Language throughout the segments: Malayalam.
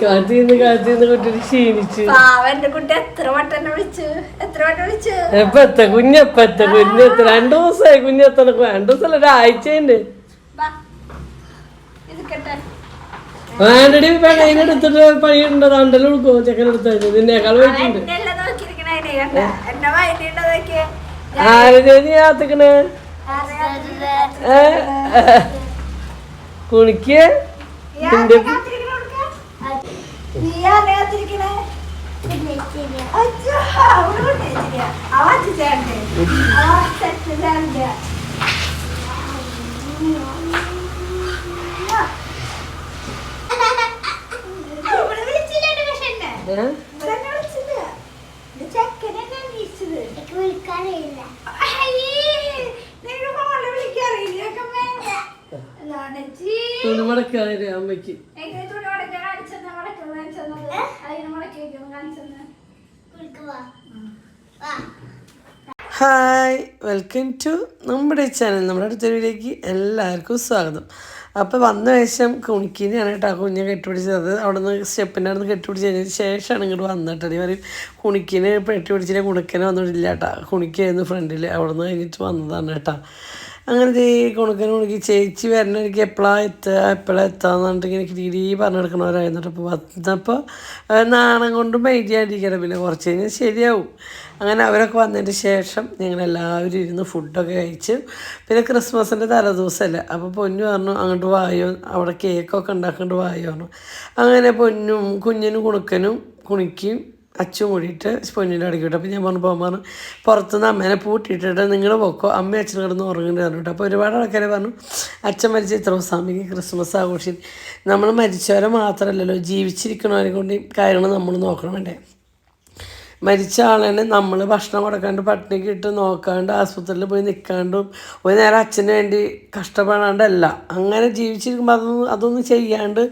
കാത്തിന്ന് കുട്ടി ക്ഷീണിച്ചു. എന്റെ കുട്ടി എത്ര വട്ടം വിളിച്ചു എപ്പത്തെ കുഞ്ഞെപ്പത്തെ കുഞ്ഞെത്ത 2 ദിവസമായി കുഞ്ഞെത്തണ 2 ദിവസം ഒരാഴ്ചയുണ്ട്. വേണ്ടടി അതിനെടുത്തിട്ട് പണിയുണ്ടോ അണ്ടല്ലോ കൊടുക്കോ ചെക്കനെടുത്ത് നിന്നേക്കാൾ പോയിട്ടുണ്ട്. ആരെ നീ കാത്തിക്കണേ കുണിക്ക് തുണിമടക്കാതെ അമ്മയ്ക്ക്. ഹായ്, വെൽക്കം ടു നമ്മുടെ ചാനൽ. നമ്മുടെ അടുത്ത വീഡിയോയിലേക്ക് എല്ലാവർക്കും സ്വാഗതം. അപ്പോൾ വന്ന ശേഷം കുണിക്കിനെയാണ് കേട്ടോ കുഞ്ഞെ കെട്ടിപ്പിടിച്ചത്. അവിടെ നിന്ന് സ്റ്റെപ്പിൻ്റെ അവിടെ നിന്ന് കെട്ടിപ്പിടിച്ചതിന് ശേഷമാണ് ഇങ്ങോട്ട് വന്നിട്ടടി പറയും കുണിക്കിന് കെട്ടിപ്പിടിച്ചിട്ട് കുണക്കനെ വന്നിട്ടില്ല കേട്ടോ. കുണിക്കായിരുന്നു ഫ്രണ്ടിൽ, അവിടെ നിന്ന് കഴിഞ്ഞിട്ട് വന്നതാണ് കേട്ടോ. അങ്ങനെ കുണുക്കി ചേച്ചി വരണ എനിക്ക് എപ്പോഴാണ് എത്താന്ന് പറഞ്ഞിട്ട് ഇങ്ങനെ കിരീ പറഞ്ഞെടുക്കണവരായിരുന്നു. അപ്പോൾ വന്നപ്പോൾ നാണം കൊണ്ട് മൈൻഡ് ചെയ്യാണ്ടിരിക്കണം. പിന്നെ കുറച്ച് കഴിഞ്ഞാൽ ശരിയാവും. അങ്ങനെ അവരൊക്കെ വന്നതിന് ശേഷം ഞങ്ങളെല്ലാവരും ഇരുന്ന് ഫുഡൊക്കെ കഴിച്ച്. പിന്നെ ക്രിസ്മസിൻ്റെ തലേദിവസമല്ലേ, അപ്പോൾ പൊന്നു പറഞ്ഞു അങ്ങോട്ട് വായോ, അവിടെ കേക്കൊക്കെ ഉണ്ടാക്കേണ്ട വായോ പറഞ്ഞു. അങ്ങനെ പൊന്നും കുഞ്ഞിനും കുണുക്കനും കുണിക്കും അച്ഛൻ കൂടിയിട്ട് പൊന്നിൻ്റെ അടക്കി വിട്ടു. അപ്പോൾ ഞാൻ പറഞ്ഞു പുറത്തുനിന്ന് അമ്മേനെ പൂട്ടിയിട്ടിട്ട് നിങ്ങൾ പൊക്കോ, അമ്മ അച്ഛൻ കിടന്ന് ഉറങ്ങേണ്ടി പറഞ്ഞിട്ട്. അപ്പോൾ ഒരുപാട് ആൾക്കാരെ പറഞ്ഞു അച്ഛൻ മരിച്ച ഇത്ര ദിവസമാകുമ്പോൾ ക്രിസ്മസ് ആഘോഷിക്കും. നമ്മൾ മരിച്ചവരെ മാത്രമല്ലല്ലോ, ജീവിച്ചിരിക്കണവരെ കൊണ്ട് കാര്യങ്ങൾ നമ്മൾ നോക്കണം വേണ്ടേ. മരിച്ച ആളെ നമ്മൾ ഭക്ഷണം കൊടുക്കാണ്ട് പട്ടിണിക്ക് ഇട്ട് നോക്കാണ്ട് ആശുപത്രിയിൽ പോയി നിൽക്കാണ്ടും ഒരു നേരം അച്ഛന് വേണ്ടി കഷ്ടപ്പെടാണ്ടല്ല, അങ്ങനെ ജീവിച്ചിരിക്കുമ്പോൾ അതൊന്നും ചെയ്യാണ്ട്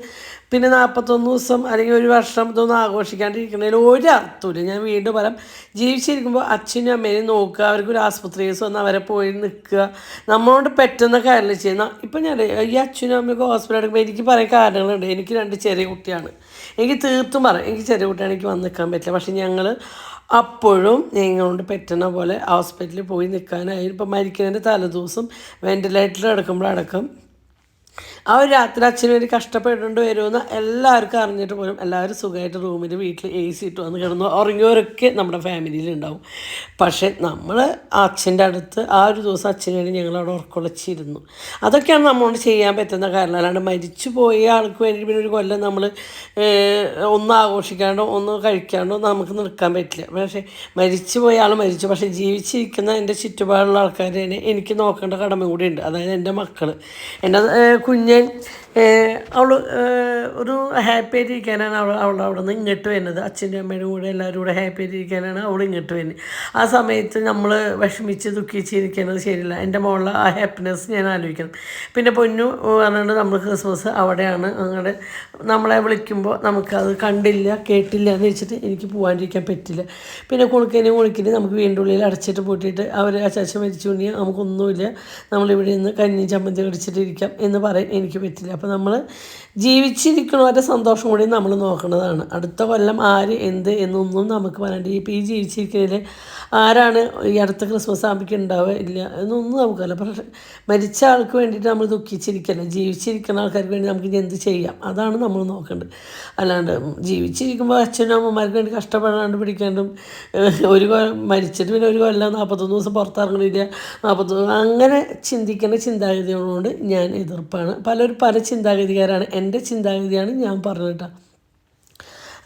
പിന്നെ 41 ദിവസം അല്ലെങ്കിൽ ഒരു വർഷം ഇതൊന്നും ആഘോഷിക്കാണ്ടിരിക്കണതിൽ ഒരു അർത്ഥമില്ല. ഞാൻ വീണ്ടും പറയാം, ജീവിച്ചിരിക്കുമ്പോൾ അച്ഛനും അമ്മേനെയും നോക്കുക, അവർക്കൊരു ആശുപത്രി കേസ് വന്ന് അവരെ പോയി നിൽക്കുക, നമ്മളോട് പറ്റുന്ന കാര്യങ്ങൾ ചെയ്യുന്ന. ഇപ്പം ഞാൻ ഈ അച്ഛനും അമ്മയൊക്കെ ഹോസ്പിറ്റലിൽ എടുക്കുമ്പോൾ എനിക്ക് പറയാൻ കാരണങ്ങളുണ്ട്. എനിക്ക് 2 ചെറിയ കുട്ടിയാണ്. എനിക്ക് തീർത്തും പറയാം, എനിക്ക് ചെറിയ കുട്ടിയാണ്, എനിക്ക് വന്ന് നിൽക്കാൻ പറ്റില്ല. പക്ഷെ ഞങ്ങൾ അപ്പോഴും ഞങ്ങളോട് പറ്റുന്ന പോലെ ഹോസ്പിറ്റലിൽ പോയി നിൽക്കാനായി. ഇപ്പം മരിക്കുന്നതിൻ്റെ തലേദിവസം വെൻറ്റിലേറ്ററിൽ എടുക്കുമ്പോഴടക്കം ആ ഒരു രാത്രി അച്ഛന് വേണ്ടി കഷ്ടപ്പെട്ടുകൊണ്ട് വരുമെന്ന് എല്ലാവർക്കും അറിഞ്ഞിട്ട് പോലും എല്ലാവരും സുഖമായിട്ട് റൂമിൽ വീട്ടിൽ AC ഇട്ട് വന്ന് കിടന്നു ഉറങ്ങിയവരൊക്കെ നമ്മുടെ ഫാമിലിയിലുണ്ടാവും. പക്ഷേ നമ്മൾ അച്ഛൻ്റെ അടുത്ത് ആ ഒരു ദിവസം അച്ഛന് വേണ്ടി ഞങ്ങളവിടെ ഉറക്കൊളച്ചിരുന്നു. അതൊക്കെയാണ് നമ്മളോട് ചെയ്യാൻ പറ്റുന്ന കാരണം. അല്ലാണ്ട് മരിച്ചു പോയ ആൾക്ക് വേണ്ടി പിന്നെ ഒരു കൊല്ലം നമ്മൾ ഒന്നും ആഘോഷിക്കാണ്ടോ ഒന്നും കഴിക്കാണ്ടോ നമുക്ക് നിൽക്കാൻ പറ്റില്ല. പക്ഷേ മരിച്ചു പോയ ആൾ മരിച്ചു, പക്ഷേ ജീവിച്ചിരിക്കുന്ന എൻ്റെ ചുറ്റുപാടുള്ള ആൾക്കാരെ എനിക്ക് നോക്കേണ്ട കടമ കൂടി ഉണ്ട്. അതായത് എൻ്റെ മക്കൾ, എൻ്റെ കുഞ്ഞൻ, അവൾ ഒരു ഹാപ്പി ആയിട്ടിരിക്കാനാണ് അവൾ അവിടെ നിന്ന് ഇങ്ങോട്ട് വരുന്നത്. അച്ഛൻ്റെ അമ്മയുടെ കൂടെ എല്ലാവരും കൂടെ ഹാപ്പി ആയിട്ടിരിക്കാനാണ് അവൾ ഇങ്ങോട്ട് വരുന്നത്. ആ സമയത്ത് നമ്മൾ വിഷമിച്ച് ദുഃഖിച്ചിരിക്കുന്നത് ശരിയില്ല. എൻ്റെ മോളുടെ ആ ഹാപ്പിനെസ് ഞാൻ ആലോചിക്കണം. പിന്നെ പൊന്നു പറഞ്ഞിട്ട് നമ്മൾ ക്രിസ്മസ് അവിടെയാണ്. അങ്ങനെ നമ്മളെ വിളിക്കുമ്പോൾ നമുക്കത് കണ്ടില്ല കേട്ടില്ല എന്ന് വെച്ചിട്ട് എനിക്ക് പോകാണ്ടിരിക്കാൻ പറ്റില്ല. പിന്നെ കുണുക്കിന് നമുക്ക് വീണ്ടും ഉള്ളിൽ അടച്ചിട്ട് പൂട്ടിയിട്ട് അവർ അച്ചാച്ച മരിച്ചുകൊണ്ടെങ്കിൽ നമുക്കൊന്നുമില്ല, നമ്മളിവിടെ നിന്ന് കഞ്ഞി ചമ്മന്തി കടിച്ചിട്ടിരിക്കാം എന്ന് പറയാൻ എനിക്ക് പറ്റില്ല. അപ്പോൾ നമ്മൾ ജീവിച്ചിരിക്കണവരുടെ സന്തോഷം കൂടി നമ്മൾ നോക്കുന്നതാണ്. അടുത്ത കൊല്ലം ആര് എന്ത് എന്നൊന്നും നമുക്ക് പറയാണ്ട്. ഇപ്പോൾ ഈ ജീവിച്ചിരിക്കുന്നതിൽ ആരാണ് ഈ അടുത്ത ക്രിസ്മസ് ആകുമ്പോഴേക്കും ഉണ്ടാവുക ഇല്ല എന്നൊന്നും നമുക്കല്ല. പക്ഷേ മരിച്ച ആൾക്ക് വേണ്ടിയിട്ട് നമ്മൾ ദുഃഖിച്ചിരിക്കല്ല, ജീവിച്ചിരിക്കുന്ന ആൾക്കാർക്ക് വേണ്ടി നമുക്ക് എന്ത് ചെയ്യാം അതാണ് നമ്മൾ നോക്കേണ്ടത്. അല്ലാണ്ട് ജീവിച്ചിരിക്കുമ്പോൾ അച്ഛനും അമ്മമാർക്ക് വേണ്ടി കഷ്ടപ്പെടാണ്ട് പിടിക്കാണ്ടും ഒരു മരിച്ചിട്ട് പിന്നെ ഒരു കൊല്ലം 41 ദിവസം പുറത്തിറങ്ങണില്ല 41 അങ്ങനെ ചിന്തിക്കുന്ന ചിന്താഗതികളോട് ഞാൻ എതിർപ്പാണ്. പലരും പല ചിന്താഗതിക്കാരാണ്. എൻ്റെ ചിന്താഗതിയാണ് ഞാൻ പറഞ്ഞിട്ടാ.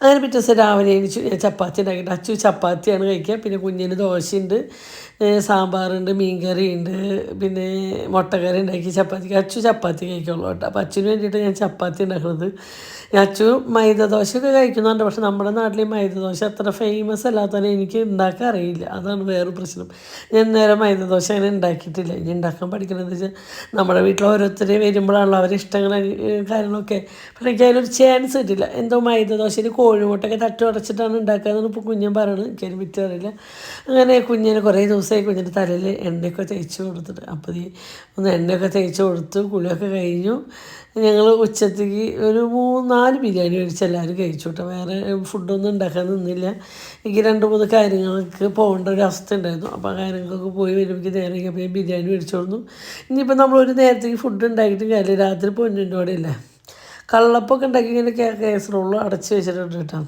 അങ്ങനെ പിറ്റേ ദിവസം രാവിലെ എണീച്ചു ചപ്പാത്തി ഉണ്ടാക്കിയിട്ട് അച്ചു ചപ്പാത്തിയാണ് കഴിക്കുക. പിന്നെ കുഞ്ഞിന് ദോശയുണ്ട്, സാമ്പാറുണ്ട്, മീൻകറിയുണ്ട്, പിന്നെ മുട്ടക്കറി ഉണ്ടാക്കി ചപ്പാത്തിക്ക്. അച്ചു ചപ്പാത്തി കഴിക്കുള്ളൂ കേട്ടോ. അപ്പോൾ അച്ഛന് വേണ്ടിയിട്ട് ഞാൻ ചപ്പാത്തി ഉണ്ടാക്കുന്നത്. അച്ചു മൈദ ദോശയൊക്കെ കഴിക്കുന്നുണ്ട്. പക്ഷെ നമ്മുടെ നാട്ടിൽ മൈദ ദോശ അത്ര ഫേമസ് അല്ലാത്തതന്നെ എനിക്ക് ഉണ്ടാക്കാൻ അറിയില്ല. അതാണ് വേറൊരു പ്രശ്നം. ഞാൻ നേരെ മൈദ ദോശ അങ്ങനെ ഉണ്ടാക്കിയിട്ടില്ല. ഇനി ഉണ്ടാക്കാൻ പഠിക്കണമെന്ന് വെച്ചാൽ നമ്മുടെ വീട്ടിൽ ഓരോരുത്തരെ വരുമ്പോഴാണല്ലോ അവരെ ഇഷ്ടങ്ങൾ കാര്യങ്ങളൊക്കെ. പക്ഷേ എനിക്ക് അതിനൊരു ചാൻസ് കിട്ടില്ല. എന്തോ മൈദ ദോശയിൽ കോഴിമുട്ടൊക്കെ തട്ടി ഉടച്ചിട്ടാണ് ഉണ്ടാക്കാമെന്നാണ് ഇപ്പോൾ കുഞ്ഞൻ പറയണത്. എനിക്കതിന് പറ്റി അറിയില്ല. അങ്ങനെ കുഞ്ഞിനെ കുറേ ദിവസം ദിവസമായി കുഞ്ഞിൻ്റെ തലയിൽ എണ്ണയൊക്കെ തേച്ച് കൊടുത്തിട്ട്. അപ്പോൾ ഈ ഒന്ന് എണ്ണയൊക്കെ തേച്ച് കൊടുത്ത് കുളിയൊക്കെ കഴിഞ്ഞു. ഞങ്ങൾ ഉച്ചത്തേക്ക് ഒരു 3-4 ബിരിയാണി മേടിച്ച് എല്ലാവരും കഴിച്ചു കേട്ടോ. വേറെ ഫുഡൊന്നും ഉണ്ടാക്കാൻ നിന്നില്ല. എനിക്ക് 2-3 കാര്യങ്ങൾക്ക് പോകേണ്ട ഒരു അവസ്ഥ ഉണ്ടായിരുന്നു. അപ്പോൾ ആ കാര്യങ്ങൾക്കൊക്കെ പോയി വരുമ്പോൾ നേരെ അപ്പോൾ ബിരിയാണി മേടിച്ചു കൊടുന്നു. ഇനിയിപ്പോൾ നമ്മളൊരു നേരത്തേക്ക് ഫുഡ് ഉണ്ടാക്കിയിട്ട് കാര്യമില്ല. രാത്രി പൊന്നിൻ്റെ കൂടെ ഇല്ല കള്ളപ്പൊക്കെ ഉണ്ടാക്കി ഇങ്ങനെ കേസറോള് അടച്ച് വെച്ചിട്ടുണ്ട് കേട്ടോ.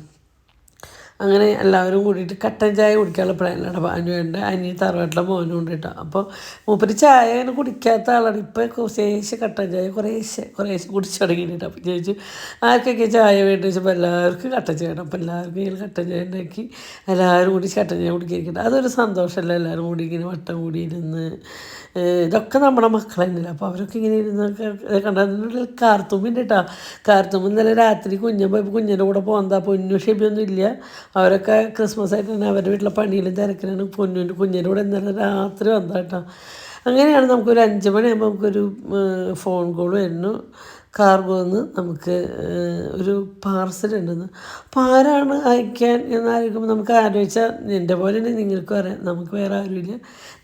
അങ്ങനെ എല്ലാവരും കൂടിയിട്ട് കട്ടൻ ചായ കുടിക്കാനുള്ള പ്ലാനിലാണ്. അപ്പോൾ അനിയൻ തറവാട്ടിലെ മോനും ഉണ്ട് കേട്ടോ. അപ്പോൾ മൂപ്പര് ചായ അങ്ങനെ കുടിക്കാത്ത ആളാണ്. ഇപ്പോൾ കുറേശ്ശെ കട്ടൻ ചായ കുറേശ്ശെ കുടിച്ച് തുടങ്ങിയിട്ട്. അപ്പോൾ ചോദിച്ചു ആർക്കൊക്കെ ചായ വേണ്ടി വെച്ചപ്പോൾ എല്ലാവർക്കും കട്ടൻ ചായ വേണം. അപ്പോൾ എല്ലാവർക്കും ഇങ്ങനെ കട്ടൻ ചായ ഉണ്ടാക്കി എല്ലാവരും കൂടി കട്ടൻ ചായ കുടിക്കുന്നുണ്ട്. അതൊരു സന്തോഷമല്ല, എല്ലാവരും കൂടി ഇങ്ങനെ വട്ടം കൂടി ഇരുന്ന്. ഇതൊക്കെ നമ്മുടെ മക്കൾ തന്നെയല്ല. അപ്പോൾ അവരൊക്കെ ഇങ്ങനെ ഇരുന്ന് കണ്ടതിനുള്ളിൽ കാർത്തൂമിൻ്റെ കേട്ടോ. കാർത്തൂം ഇന്നലെ രാത്രി കുഞ്ഞിൻ്റെ കൂടെ പോകുന്നതാ. പൊന്നു ഷെബിയൊന്നും ഇല്ല. അവരൊക്കെ ക്രിസ്മസ് ആയിട്ട് തന്നെ അവരുടെ വീട്ടിലെ പണിയിലും തിരക്കിലാണ്. കുഞ്ഞിൻ്റെ കൂടെ ഇന്നലെ രാത്രി വന്നതാ കേട്ടോ. അങ്ങനെയാണ് നമുക്കൊരു 5 മണിയാകുമ്പോൾ നമുക്കൊരു ഫോൺ കോൾ വരുന്നു. കാർഗോന്ന് നമുക്ക് ഒരു പാർസൽ ഉണ്ടെന്ന്. അപ്പോൾ ആരാണ് അയക്കാൻ എന്നായിരിക്കുമ്പോൾ നമുക്ക് ആലോചിച്ചാൽ എൻ്റെ പോലെ തന്നെ നിങ്ങൾക്കും അറിയാം, നമുക്ക് വേറെ ആരുമില്ല.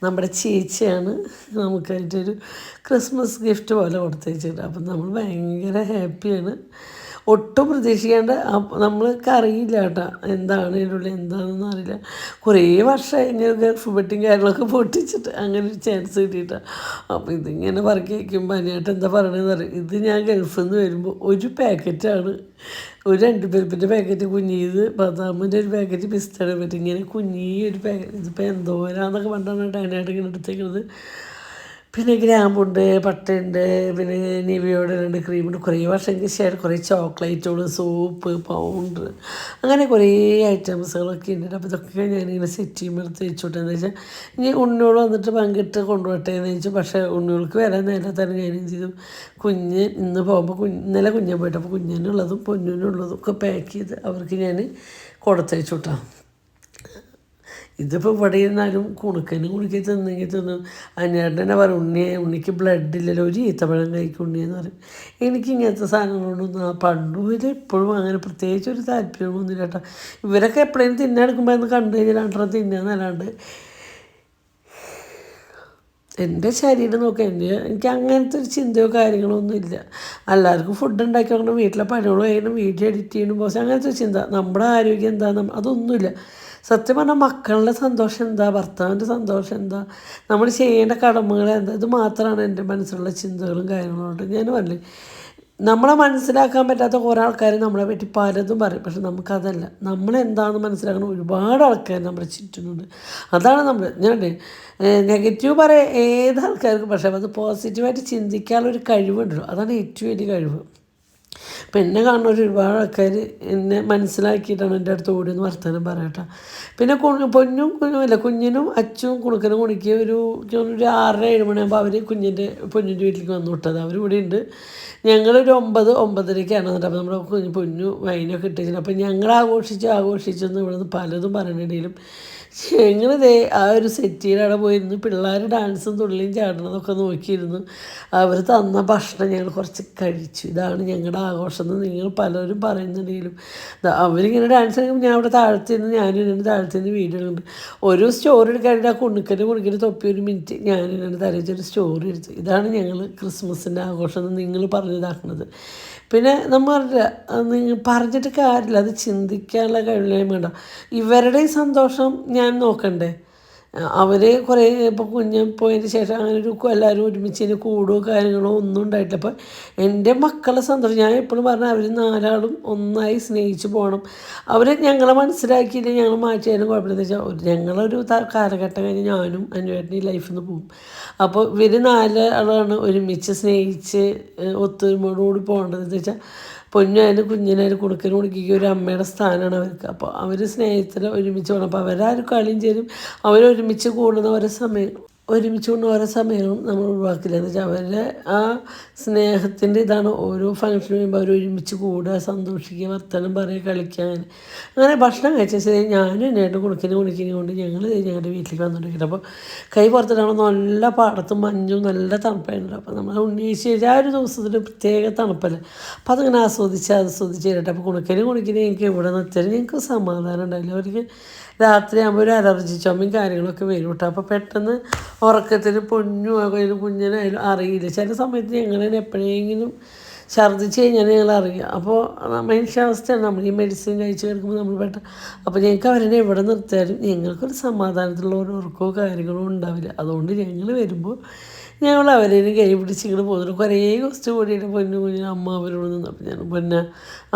നമ്മുടെ ചേച്ചിയാണ് നമുക്കായിട്ടൊരു ക്രിസ്മസ് ഗിഫ്റ്റ് പോലെ കൊടുത്തയച്ചിട്ട്. അപ്പം നമ്മൾ ഭയങ്കര ഹാപ്പിയാണ്. ഒട്ടും പ്രതീക്ഷിക്കാണ്ട് നമ്മൾക്ക് അറിയില്ല കേട്ടോ എന്താണ് ഇതിനുള്ളിൽ, എന്താണെന്നൊന്നും അറിയില്ല. കുറേ വർഷം ഇങ്ങനെ ഗൾഫ് ബെട്ടിങ് കാര്യങ്ങളൊക്കെ പൊട്ടിച്ചിട്ട് അങ്ങനെ ഒരു ചാൻസ് കിട്ടിയിട്ടാണ്. അപ്പോൾ ഇതിങ്ങനെ പറക്കി വയ്ക്കുമ്പോൾ അനിയായിട്ട് എന്താ പറയണതെന്ന് അറിയാം. ഇത് ഞാൻ ഗൾഫിൽ നിന്ന് വരുമ്പോൾ ഒരു പാക്കറ്റാണ്, ഒരു 2 പരിപ്പിൻ്റെ പാക്കറ്റ് കുഞ്ഞീത്, ബദാമിൻ്റെ ഒരു പാക്കറ്റ്, പിസ്തയുടെ പറ്റി ഇങ്ങനെ കുഞ്ഞീ ഒരു പാക്കറ്റ്. ഇതിപ്പോൾ എന്തോരാന്നൊക്കെ പറഞ്ഞാണ് അനിയായിട്ട് ഇങ്ങനെ എടുത്തേക്കുന്നത്. പിന്നെ ഗ്രാമ്പുണ്ട്, പട്ടയുണ്ട്, പിന്നെ നിവിയോടെ 2 ക്രീമുണ്ട്. കുറേ വർഷങ്ങൾക്ക് ശേഷം കുറേ ചോക്ലേറ്റുകൾ, സോപ്പ്, പൗഡർ, അങ്ങനെ കുറേ ഐറ്റംസുകളൊക്കെ ഉണ്ട്. അപ്പോൾ ഇതൊക്കെ ഞാനിങ്ങനെ സെറ്റ് ചെയ്യുമ്പോൾ എടുത്ത് വെച്ചോട്ടെ എന്ന് വെച്ചാൽ ഇനി ഉണ്ണിയോട് വന്നിട്ട് പങ്കിട്ട് കൊണ്ടുപോട്ടെ എന്ന് വെച്ചു. പക്ഷേ ഉണ്ണികൾക്ക് വരാൻ നേരത്തെ തന്നെ ഞാൻ എന്ത് ചെയ്തു, കുഞ്ഞ് ഇന്ന് പോകുമ്പോൾ ഇന്നലെ കുഞ്ഞാൻ പോയിട്ട് അപ്പോൾ കുഞ്ഞിനുള്ളതും പൊന്നിനുള്ളതും ഒക്കെ പാക്ക് ചെയ്ത് അവർക്ക് ഞാൻ കൊടുത്തയച്ചു കേട്ടോ. ഇതിപ്പോൾ ഇവിടെ ഇരുന്നാലും കുണുക്കി തിന്നെങ്കിൽ തിന്നും. അനിയേട്ടൻ തന്നെ പറയും, ഉണ്ണിക്ക് ബ്ലഡ് ഇല്ലല്ലോ, ഒരു ഈത്തപ്പഴം കഴിക്കുണ്ണിയെന്ന് പറയും. എനിക്ക് ഇങ്ങനത്തെ സാധനങ്ങളൊന്നും പണ്ടും ഇത് എപ്പോഴും അങ്ങനെ പ്രത്യേകിച്ച് ഒരു താല്പര്യമൊന്നുമില്ല കേട്ടോ. ഇവരൊക്കെ എപ്പോഴേലും തിന്നെടുക്കുമ്പോൾ എന്ന് കണ്ടു കഴിഞ്ഞാൽ 2 തിന്നാന്നല്ലാണ്ട് എൻ്റെ ശരീരം നോക്കാം. എനിക്ക് അങ്ങനത്തെ ഒരു ചിന്തയോ കാര്യങ്ങളോ ഒന്നുമില്ല. എല്ലാവർക്കും ഫുഡ് ഉണ്ടാക്കി നോക്കണം, വീട്ടിലെ പണികളും ചെയ്യണം, വീഡിയോ എഡിറ്റ് ചെയ്യണം, പോസ്റ്റ്, അങ്ങനത്തെ ഒരു ചിന്ത. നമ്മുടെ ആരോഗ്യം എന്താ, അതൊന്നുമില്ല. സത്യം പറഞ്ഞാൽ മക്കളുടെ സന്തോഷം എന്താ, ഭർത്താവിൻ്റെ സന്തോഷം എന്താ, നമ്മൾ ചെയ്യേണ്ട കടമകൾ എന്താ, ഇത് മാത്രമാണ് എൻ്റെ മനസ്സിലുള്ള ചിന്തകളും കാര്യങ്ങളും. ഞാൻ പറഞ്ഞില്ലേ, നമ്മളെ മനസ്സിലാക്കാൻ പറ്റാത്ത കുറേ ആൾക്കാർ നമ്മളെ പറ്റി പലതും പറയും. പക്ഷെ നമുക്കതല്ല, നമ്മളെന്താണെന്ന് മനസ്സിലാക്കുന്ന ഒരുപാട് ആൾക്കാർ നമ്മുടെ ചുറ്റിനുണ്ട്. അതാണ് ഞാൻ നെഗറ്റീവ് പറയാം ഏത് ആൾക്കാർക്കും, പക്ഷേ അത് പോസിറ്റീവായിട്ട് ചിന്തിക്കാനുള്ളൊരു കഴിവുണ്ടല്ലോ, അതാണ് ഏറ്റവും വലിയ കഴിവ്. അപ്പം എന്നെ കാണുന്ന ഒരുപാട് ആൾക്കാർ എന്നെ മനസ്സിലാക്കിയിട്ടാണ് എൻ്റെ അടുത്ത് ഓടിയെന്ന് വർത്തമാനം പറയട്ടെ. പിന്നെ കുഞ്ഞിനും അച്ഛനും കുണുക്കനും കുണിക്കുക ഒരു 6-7 മണിയാകുമ്പോൾ അവർ പൊന്നിൻ്റെ വീട്ടിലേക്ക് വന്നു വിട്ടത്. അവരിവിടെ ഉണ്ട്. ഞങ്ങളൊരു 9-9:30 വന്നിട്ട്. അപ്പോൾ നമ്മുടെ പൊന്നു വൈനൊക്കെ ഇട്ടിട്ടുണ്ട്. അപ്പം ഞങ്ങൾ ആഘോഷിച്ചെന്ന് ഇവിടെ നിന്ന് പലതും പറയണിടയിലും ഞങ്ങളിതേ ആ ഒരു സെറ്റിയിലവിടെ പോയിരുന്നു. പിള്ളേർ ഡാൻസും തുള്ളിയും ചാടണതൊക്കെ നോക്കിയിരുന്നു. അവർ തന്ന ഭക്ഷണം ഞങ്ങൾ കുറച്ച് കഴിച്ചു. ഇതാണ് ഞങ്ങളുടെ ആഘോഷം എന്ന് നിങ്ങൾ പലരും പറയുന്നുണ്ടെങ്കിലും അവരിങ്ങനെ ഡാൻസ് കളിക്കുമ്പോൾ ഞാൻ അവിടെ ഞാനും താഴത്തുനിന്ന് വീഡിയോ ഉണ്ട്. ഒരു സ്റ്റോറി എടുക്കാനായിട്ട് ആ കുണിക്കൻ്റെ തൊപ്പി 1 മിനിറ്റ് ഞാനും തരച്ചൊരു സ്റ്റോറി എടുത്തു. ഇതാണ് ഞങ്ങൾ ക്രിസ്മസിൻ്റെ ആഘോഷം എന്ന് നിങ്ങൾ പറഞ്ഞതാക്കുന്നത്. പിന്നെ നമ്മൾ പറഞ്ഞിട്ട് കാര്യമില്ല, അത് ചിന്തിക്കാനുള്ള കഴിവില്ലായ്മ വേണ്ട. ഇവരുടെ ഈ സന്തോഷം ഞാൻ നോക്കണ്ടേ. അവർ കുറേ ഇപ്പോൾ കുഞ്ഞ് പോയതിന് ശേഷം അങ്ങനെ എല്ലാവരും ഒരുമിച്ച് കൂടുകയോ കാര്യങ്ങളോ ഒന്നും ഉണ്ടായിട്ടില്ല. അപ്പോൾ എൻ്റെ മക്കളുടെ സന്തോഷം ഞാൻ എപ്പോഴും പറഞ്ഞാൽ അവർ 4 ആളും ഒന്നായി സ്നേഹിച്ച് പോകണം. അവർ ഞങ്ങളെ മനസ്സിലാക്കിയില്ല, ഞങ്ങൾ മാറ്റിയാലും കുഴപ്പമില്ലെന്ന് വെച്ചാൽ ഞങ്ങളൊരു കാലഘട്ടം കഴിഞ്ഞ് ഞാനും അനുവേട്ടനും ഈ ലൈഫിൽ നിന്ന് പോകും. അപ്പോൾ ഇവർ 4 ആളാണ് ഒരുമിച്ച് സ്നേഹിച്ച് ഒത്തൊരുമയോടുകൂടി പോകേണ്ടതെന്ന് വെച്ചാൽ പൊന്നായാലും കുഞ്ഞിനായാലും കുണിക്കുക ഒരു അമ്മയുടെ സ്ഥാനമാണ് അവർക്ക്. അപ്പോൾ അവർ സ്നേഹത്തിൽ ഒരുമിച്ച് പോകണം. അപ്പോൾ അവരാരും കളിയും ചേരും, അവരൊരുമിച്ച് കൂടുന്ന ഓരോ സമയം ഒരുമിച്ച് കൊണ്ട് ഓരോ സമയങ്ങളും നമ്മൾ ഒഴിവാക്കില്ല. എന്ന് വെച്ചാൽ അവരുടെ ആ സ്നേഹത്തിൻ്റെ ഇതാണ്. ഓരോ ഫംഗ്ഷന് കഴിയുമ്പോൾ അവർ ഒരുമിച്ച് കൂടുക, സന്തോഷിക്കുക, വർത്തമാനം പറയുക, കളിക്കുക. അങ്ങനെ ഭക്ഷണം കഴിച്ചാൽ ശരി ഞാനും എന്നായിട്ട് കുണിക്കിന് കൊണ്ട് ഞങ്ങൾ ഞങ്ങളുടെ വീട്ടിലേക്ക് വന്നുകൊണ്ടിരിക്കുന്നത്. അപ്പോൾ കൈ പുറത്തിട്ടാകുമ്പോൾ നല്ല പാടത്തും മഞ്ഞും നല്ല തണുപ്പായിട്ടുണ്ട്. അപ്പോൾ നമ്മൾ ഉണ്ണീശ് ആ ഒരു ദിവസത്തിന് പ്രത്യേക തണുപ്പല്ലേ. അപ്പോൾ അതിങ്ങനെ ആസ്വദിച്ച് ചെയ്തിട്ട് അപ്പോൾ കുണിക്കിന് എനിക്ക് ഇവിടെ നിർത്തിയാൽ ഞങ്ങൾക്ക് സമാധാനം ഉണ്ടായില്ല. അവർക്ക് രാത്രിയാകുമ്പോൾ ഒരു അലർജി ചുമയും കാര്യങ്ങളൊക്കെ വരും കേട്ടോ. അപ്പോൾ പെട്ടെന്ന് ഉറക്കത്തിൽ പൊന്നുമായാലും കുഞ്ഞിനായാലും അറിയില്ല. ചില സമയത്ത് ഞങ്ങൾ എപ്പോഴെങ്കിലും ഛർദ്ദിച്ച് കഴിഞ്ഞാൽ ഞങ്ങൾ അറിയാം. അപ്പോൾ മനുഷ്യാവസ്ഥയാണ്. നമ്മൾ ഈ മെഡിസിൻ കഴിച്ച് കിടക്കുമ്പോൾ നമ്മൾ അപ്പോൾ ഞങ്ങൾക്ക് അവരെ എവിടെ നിർത്തിയാലും ഞങ്ങൾക്കൊരു സമാധാനത്തിലുള്ള ഒരു ഉറക്കമോ കാര്യങ്ങളോ ഉണ്ടാവില്ല. അതുകൊണ്ട് ഞങ്ങൾ വരുമ്പോൾ ഞങ്ങൾ അവരേനും കൈ പിടിച്ച് ഇങ്ങനെ പോകുന്നുണ്ട്. കുറേ ദിവസം കൂടിയിട്ട് കുഞ്ഞിന് അമ്മ അവരോട് നിന്ന്. അപ്പോൾ ഞാൻ പിന്നെ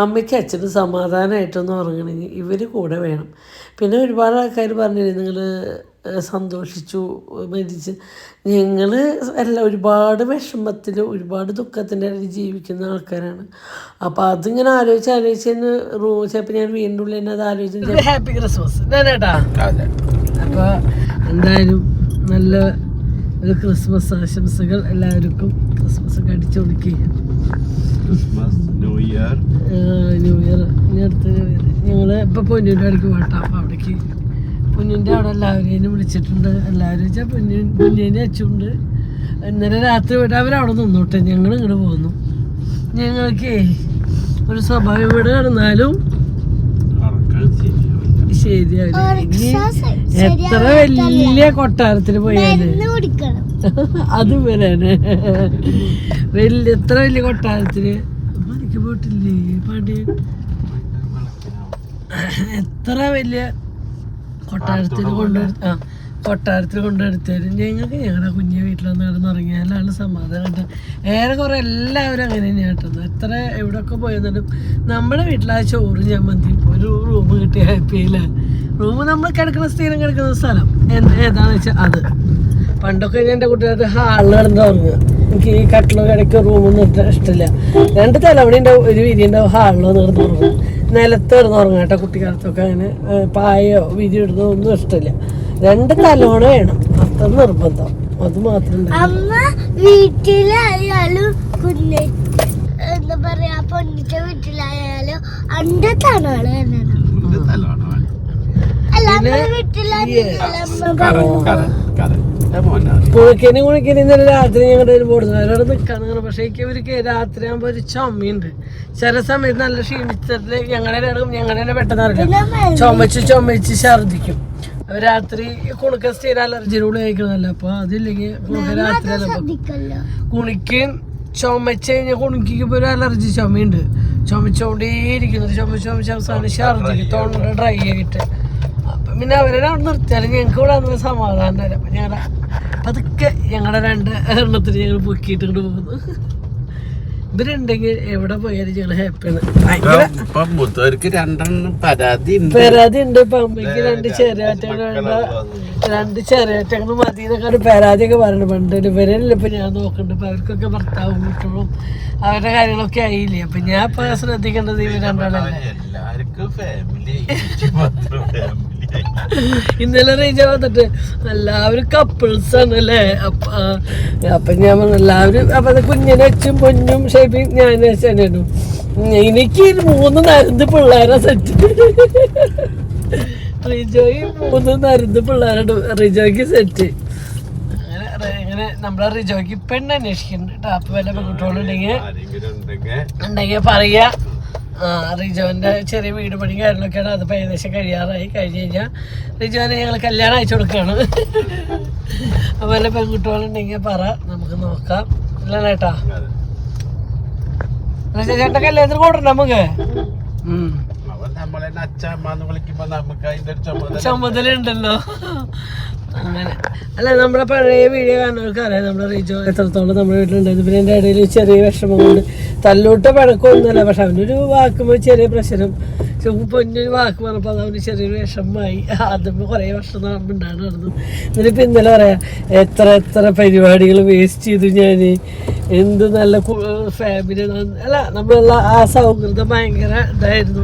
അമ്മയ്ക്ക് അച്ഛനും സമാധാനമായിട്ടൊന്ന് ഉറങ്ങണമെങ്കിൽ ഇവർ കൂടെ വേണം. പിന്നെ ഒരുപാട് ആൾക്കാർ പറഞ്ഞില്ലേ നിങ്ങൾ സന്തോഷിച്ചു മരിച്ച്. ഞങ്ങൾ എല്ലാം ഒരുപാട് വിഷമത്തിൽ ഒരുപാട് ദുഃഖത്തിൻ്റെ ഇടയിൽ ജീവിക്കുന്ന ആൾക്കാരാണ്. അപ്പോൾ അതിങ്ങനെ ആലോചിച്ച് ചിലപ്പോൾ ഞാൻ വീണ്ടും ഉള്ളിൽ തന്നെ അത് ആലോചിച്ച് ഹാപ്പി ക്രിസ്മസ് ഞാനേട്ടാ. അപ്പോൾ എന്തായാലും നല്ല ഒരു ക്രിസ്മസ് ആശംസകൾ എല്ലാവർക്കും. ക്രിസ്മസ് ഒക്കെ അടിച്ചു കൊടുക്കുക. ന്യൂ ഇയർ ഇനി അടുത്ത ന്യൂ ഇയർ ഞങ്ങൾ ഇപ്പോൾ പൊന്നിൻ്റെ അടിക്ക് പോട്ടാം. അപ്പോൾ അവിടേക്ക് പൊന്നിൻ്റെ അവിടെ എല്ലാവരെയും വിളിച്ചിട്ടുണ്ട്. എല്ലാവരും വെച്ചാൽ പൊന്നിൻ്റെ അച്ചുണ്ട്. ഇന്നലെ രാത്രി പോയിട്ട് അവരവിടെ നിന്നോട്ടെ, ഞങ്ങൾ ഇങ്ങോട്ട് പോന്നു. ഞങ്ങൾക്ക് ഒരു സ്വഭാവം ഇവിടെ കിടന്നാലും ശരിയാവില്ല. ഇനി എത്ര വലിയ കൊട്ടാരത്തിന് പോയാല് അത് വരാണ്. എത്ര വലിയ കൊട്ടാരത്തിന് പണിക്ക് പോയിട്ടില്ലേ പാണ്ഡ്യൻ? എത്ര വലിയ കൊട്ടാരത്തിന് കൊണ്ടുവരുത്താലും ഞങ്ങൾക്ക് ഞങ്ങളുടെ കുഞ്ഞെ വീട്ടിലൊന്ന് കിടന്നുറങ്ങിയാലാണ് സമാധാനം. ഏറെക്കുറെ എല്ലാവരും അങ്ങനെ തന്നെയാണ് കേട്ടത്. എത്ര എവിടെയൊക്കെ പോയെന്നാലും നമ്മുടെ വീട്ടിൽ ആ ചോറ് ചമ്മന്തി ഒരു റൂം കിട്ടിയ ഹാപ്പിയില്ല. റൂം നമ്മൾ സ്ഥിരം കിടക്കുന്ന സ്ഥലം ഏതാണെന്ന് വെച്ചാൽ അത്. പണ്ടൊക്കെ എൻ്റെ കുട്ടികൾക്ക് ഹാളിൽ കിടന്ന് ഉറങ്ങുക. എനിക്ക് ഈ കട്ടിലോ കിടക്കോ റൂമൊന്നും ഇഷ്ടമില്ല. 2 തലവണീൻ്റെ ഒരു വിരിയുണ്ടാവും ഹാളിലോ കിടന്ന് ഉറങ്ങും. നിലത്ത് കിടന്ന് ഉറങ്ങും കേട്ടോ. കുട്ടിക്കാലത്തൊക്കെ അങ്ങനെ പായോ വിരി ഇടുന്നോ ഒന്നും ഇഷ്ടമില്ല. 2 തലോണ വേണം, അത്ര നിർബന്ധം. അത് മാത്രം വീട്ടിലായാലും എന്താ പറയാ പൊന്നിന്റെ വീട്ടിലായാലും അന്റെ തലോണ കുണിക്കിന് ഇന്നലെ രാത്രി ഞങ്ങളുടെ ഒരു ബോർഡ് അവരോട് നിൽക്കാന്ന്. പക്ഷേ ഇവർക്ക് രാത്രി ആകുമ്പോൾ ഒരു ചുമയുണ്ട്. ചില സമയത്ത് നല്ല ക്ഷീണിച്ചിട്ട് ഞങ്ങളുടെ പെട്ടെന്ന് അറിയില്ല ചുമച്ച് ഛർദിക്കും. അവർ രാത്രി കുണുക്ക സ്ഥിരം അലർജിയോട് കഴിക്കണമല്ലോ. അപ്പോൾ അതില്ലെങ്കിൽ കുണുക്ക രാത്രി കുണിക്ക് ചുമച്ച് കഴിഞ്ഞാൽ കുണിക്കുമ്പോൾ ഒരു അലർജി ചുമയുണ്ട്. ചുമച്ചോണ്ടേയിരിക്കുന്നത് ചുമച്ച് അവസാനം ഛർദിക്കും, തൊണ്ട ഡ്രൈ ആയിട്ട്. അപ്പം പിന്നെ അവരെ അവിടെ നിർത്തിയാലും ഞങ്ങൾക്ക് ഇവിടെ അന്ന് സമാധാനം തരാം. അപ്പം ഞങ്ങളുടെ അതൊക്കെ ഞങ്ങളുടെ 2 എണ്ണത്തിന് ഞങ്ങൾ പൊക്കിയിട്ട് കൊണ്ട് പോകുന്നു. ഇവരുണ്ടെങ്കിൽ എവിടെ പോയാലും ഞങ്ങൾ ഹാപ്പിയാണ്. പരാതി ഉണ്ട്. ഇപ്പൊ അമ്മയ്ക്ക് 2 ചെറിയാറ്റങ്ങൾ മതി എന്നൊക്കെ പരാതിയൊക്കെ പറഞ്ഞു. പണ്ട് ഇവരല്ലേ ഇപ്പൊ ഞാൻ നോക്കുന്നുണ്ട്. ഇപ്പൊ അവർക്കൊക്കെ ഭർത്താവും കുട്ടികളും അവരുടെ കാര്യങ്ങളൊക്കെ ആയില്ലേ. അപ്പൊ ഞാൻ ഇപ്പൊ ശ്രദ്ധിക്കേണ്ടത് ഇവർ രണ്ടാളല്ലേ. ഇന്നലെ റീജ വന്നിട്ട് എല്ലാവരും കപ്പിൾസ് ആണ് അല്ലേ. അപ്പൊ ഞാൻ പറഞ്ഞു എല്ലാവരും. അപ്പൊ അത് കുഞ്ഞിനെ അച്ഛൻ പൊന്നും ഷേപ്പി ഞാൻ അച്ഛനും. എനിക്ക് 3 നരുന്ന് പിള്ളേരെ സെറ്റ്. റിജോയ്ക്ക് 3 നരുന്ന് പിള്ളേരുണ്ട്. റിജോയ്ക്ക് സെറ്റ്. അങ്ങനെ നമ്മളെ റിജോയ്ക്ക് പെണ്ണ് അന്വേഷിക്കുന്നുണ്ട് കേട്ടോ. അപ്പൊ വല്ല പെൺകുട്ടികളുണ്ടെങ്കിൽ പറയാ. റിജോന്റെ ചെറിയ വീട് പണി കാര്യങ്ങളൊക്കെയാണ്. അതിപ്പോൾ ഏകദേശം കഴിയാറായി. കഴിഞ്ഞ് കഴിഞ്ഞാൽ റിജോനെ ഞങ്ങൾ കല്യാണം അയച്ചു കൊടുക്കുകയാണ്. അപ്പോൾ വല്ല പെൺകുട്ടികളുണ്ടെങ്കിൽ പറ, നമുക്ക് നോക്കാം. അല്ല ചേട്ടാ ചേട്ടൻ കല്യാണത്തിന് കൂടണ്ട നമുക്ക്. ചുമതലുണ്ടല്ലോ അങ്ങനെ. അല്ല നമ്മുടെ പഴയ വീഡിയോ കാണുന്നവർക്ക് അറിയാം നമ്മുടെ റിജോ എത്രത്തോളം നമ്മുടെ വീട്ടിലുണ്ടായിരുന്നു. പിന്നെ എൻ്റെ ഇടയിൽ ചെറിയ വിഷമം കൊണ്ട് തല്ലൂട്ട പഴക്കമൊന്നുമല്ല. പക്ഷെ അവനൊരു വാക്കുമ്പോൾ ചെറിയ പ്രശ്നം. പൊന്നൊരു വാക്ക് പറഞ്ഞപ്പോൾ അത് അവന് ചെറിയൊരു വിഷമമായി. ആദ്യമേ കുറേ വർഷം ഉണ്ടാണ് നടന്നു. എന്നിട്ടിപ്പോൾ ഇന്നലെ പറയാം എത്ര പരിപാടികൾ വേസ്റ്റ് ചെയ്തു ഞാൻ. എന്ത് നല്ല ഫാമിലി. അല്ല നമ്മളുള്ള ആ സൗഹൃദം ഭയങ്കര ഇതായിരുന്നു.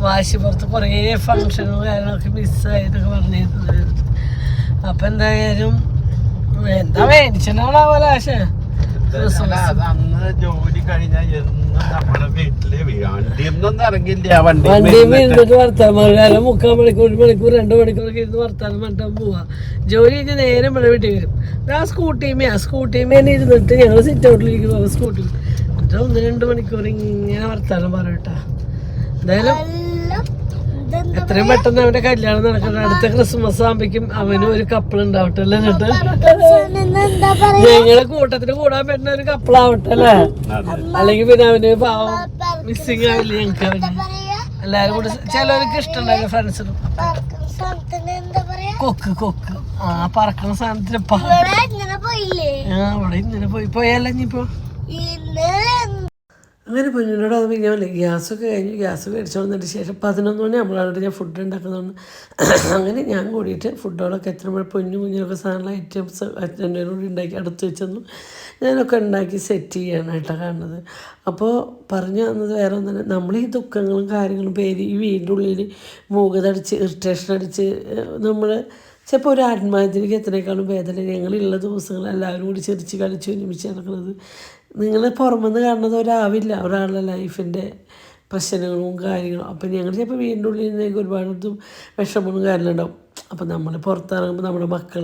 വാശിപ്പുറത്ത് കുറേ ഫങ്ഷനും കാര്യങ്ങളൊക്കെ മിസ്സായിട്ടൊക്കെ പറഞ്ഞിരുന്നു. അപ്പം എന്തായാലും എന്താ മേടിച്ചാണാവോലെ ആശേ അന്ന് ജോലി കഴിഞ്ഞാൽ എന്നും നമ്മുടെ വീട്ടില് വണ്ടിയൊന്നും ഇറങ്ങില്ല. വണ്ടിയിൽ ഇരുന്നിട്ട് വർത്താനം പറയാം. 3/4 മണിക്കൂർ 1 മണിക്കൂർ 2 മണിക്കൂറൊക്കെ ഇരുന്ന് വർത്താനം പറഞ്ഞിട്ട് പോവാ. ജോലി കഴിഞ്ഞ് നേരെ ഇവിടെ വീട്ടിൽ വരും. ആ സ്കൂട്ടിമേ ഇരുന്നിട്ട് ഞങ്ങൾ സിറ്റ് ഔട്ടിലിരിക്കുന്നു. സ്കൂട്ടിൽ എന്നിട്ട് 1-2 മണിക്കൂർ ഇങ്ങനെ വർത്താനം പറയട്ടാ. എന്തായാലും എത്രയും പെട്ടെന്ന് അവന്റെ കല്യാണം നടക്കണം. അടുത്ത ക്രിസ്മസ് ആകുമ്പോഴേക്കും അവനും ഒരു കപ്പിൾ ഉണ്ടാവട്ടെ അല്ലേ എന്നിട്ട് ഞങ്ങളെ കൂട്ടത്തിന് കൂടാൻ പറ്റുന്ന ഒരു കപ്പിളാവട്ടെ അല്ലേ. അല്ലെങ്കിൽ പിന്നെ അവന് പാവം മിസ്സിങ് ആവില്ലേ ഞങ്ങൾക്ക് അവന്. എല്ലാരും കൂടി ചിലവർക്ക് ഇഷ്ടമുണ്ടാവില്ല ഫ്രണ്ട്സിനും. കൊക്ക് ആ പറക്കണ സാധനത്തിന് അവിടെ ഇങ്ങനെ പോയല്ല ഇനിയിപ്പോ അങ്ങനെ പൊന്നിനോട് അത് പിന്നെ ഗ്യാസൊക്കെ കഴിഞ്ഞ് ഗ്യാസ് മേടിച്ചു വന്നതിന് ശേഷം 11 മണി നമ്മളവിടെ ഞാൻ ഫുഡ് ഉണ്ടാക്കുന്നതുകൊണ്ട് അങ്ങനെ ഞാൻ കൂടിയിട്ട് ഫുഡുകളൊക്കെ എത്ര മണി കുഞ്ഞൊക്കെ സാധനങ്ങൾ ഐറ്റംസ് അച്ഛൻ്റെ കൂടി ഉണ്ടാക്കി അടുത്ത് വെച്ചെന്നു ഞാനൊക്കെ ഉണ്ടാക്കി സെറ്റ് ചെയ്യാനായിട്ടാണ് കാണുന്നത്. അപ്പോൾ പറഞ്ഞു തന്നത് വേറെ ഒന്നും നമ്മൾ ഈ ദുഃഖങ്ങളും കാര്യങ്ങളും പേര് ഈ വീടിൻ്റെ ഉള്ളിൽ മൂകതടിച്ച് ഇറിറ്റേഷൻ അടിച്ച് നമ്മൾ ചിലപ്പോൾ ഒരു ആത്മഹത്യക്ക് എത്രയേക്കാളും വേദന ഞങ്ങളുള്ള ദിവസങ്ങൾ എല്ലാവരും കൂടി ചിരിച്ച് കളിച്ച് ഒരുമിച്ച് നടക്കുന്നത്. നിങ്ങൾ പുറമെന്ന് കാണുന്നത് ഒരാവില്ല ഒരാളുടെ ലൈഫിൻ്റെ പ്രശ്നങ്ങളും കാര്യങ്ങളും. അപ്പം ഞങ്ങൾ ചിലപ്പോൾ വീടിൻ്റെ ഉള്ളിൽ നിന്നേക്ക് ഒരുപാട് വിഷമങ്ങളും കാര്യങ്ങളുണ്ടാവും. അപ്പം നമ്മൾ പുറത്തിറങ്ങുമ്പോൾ നമ്മുടെ മക്കൾ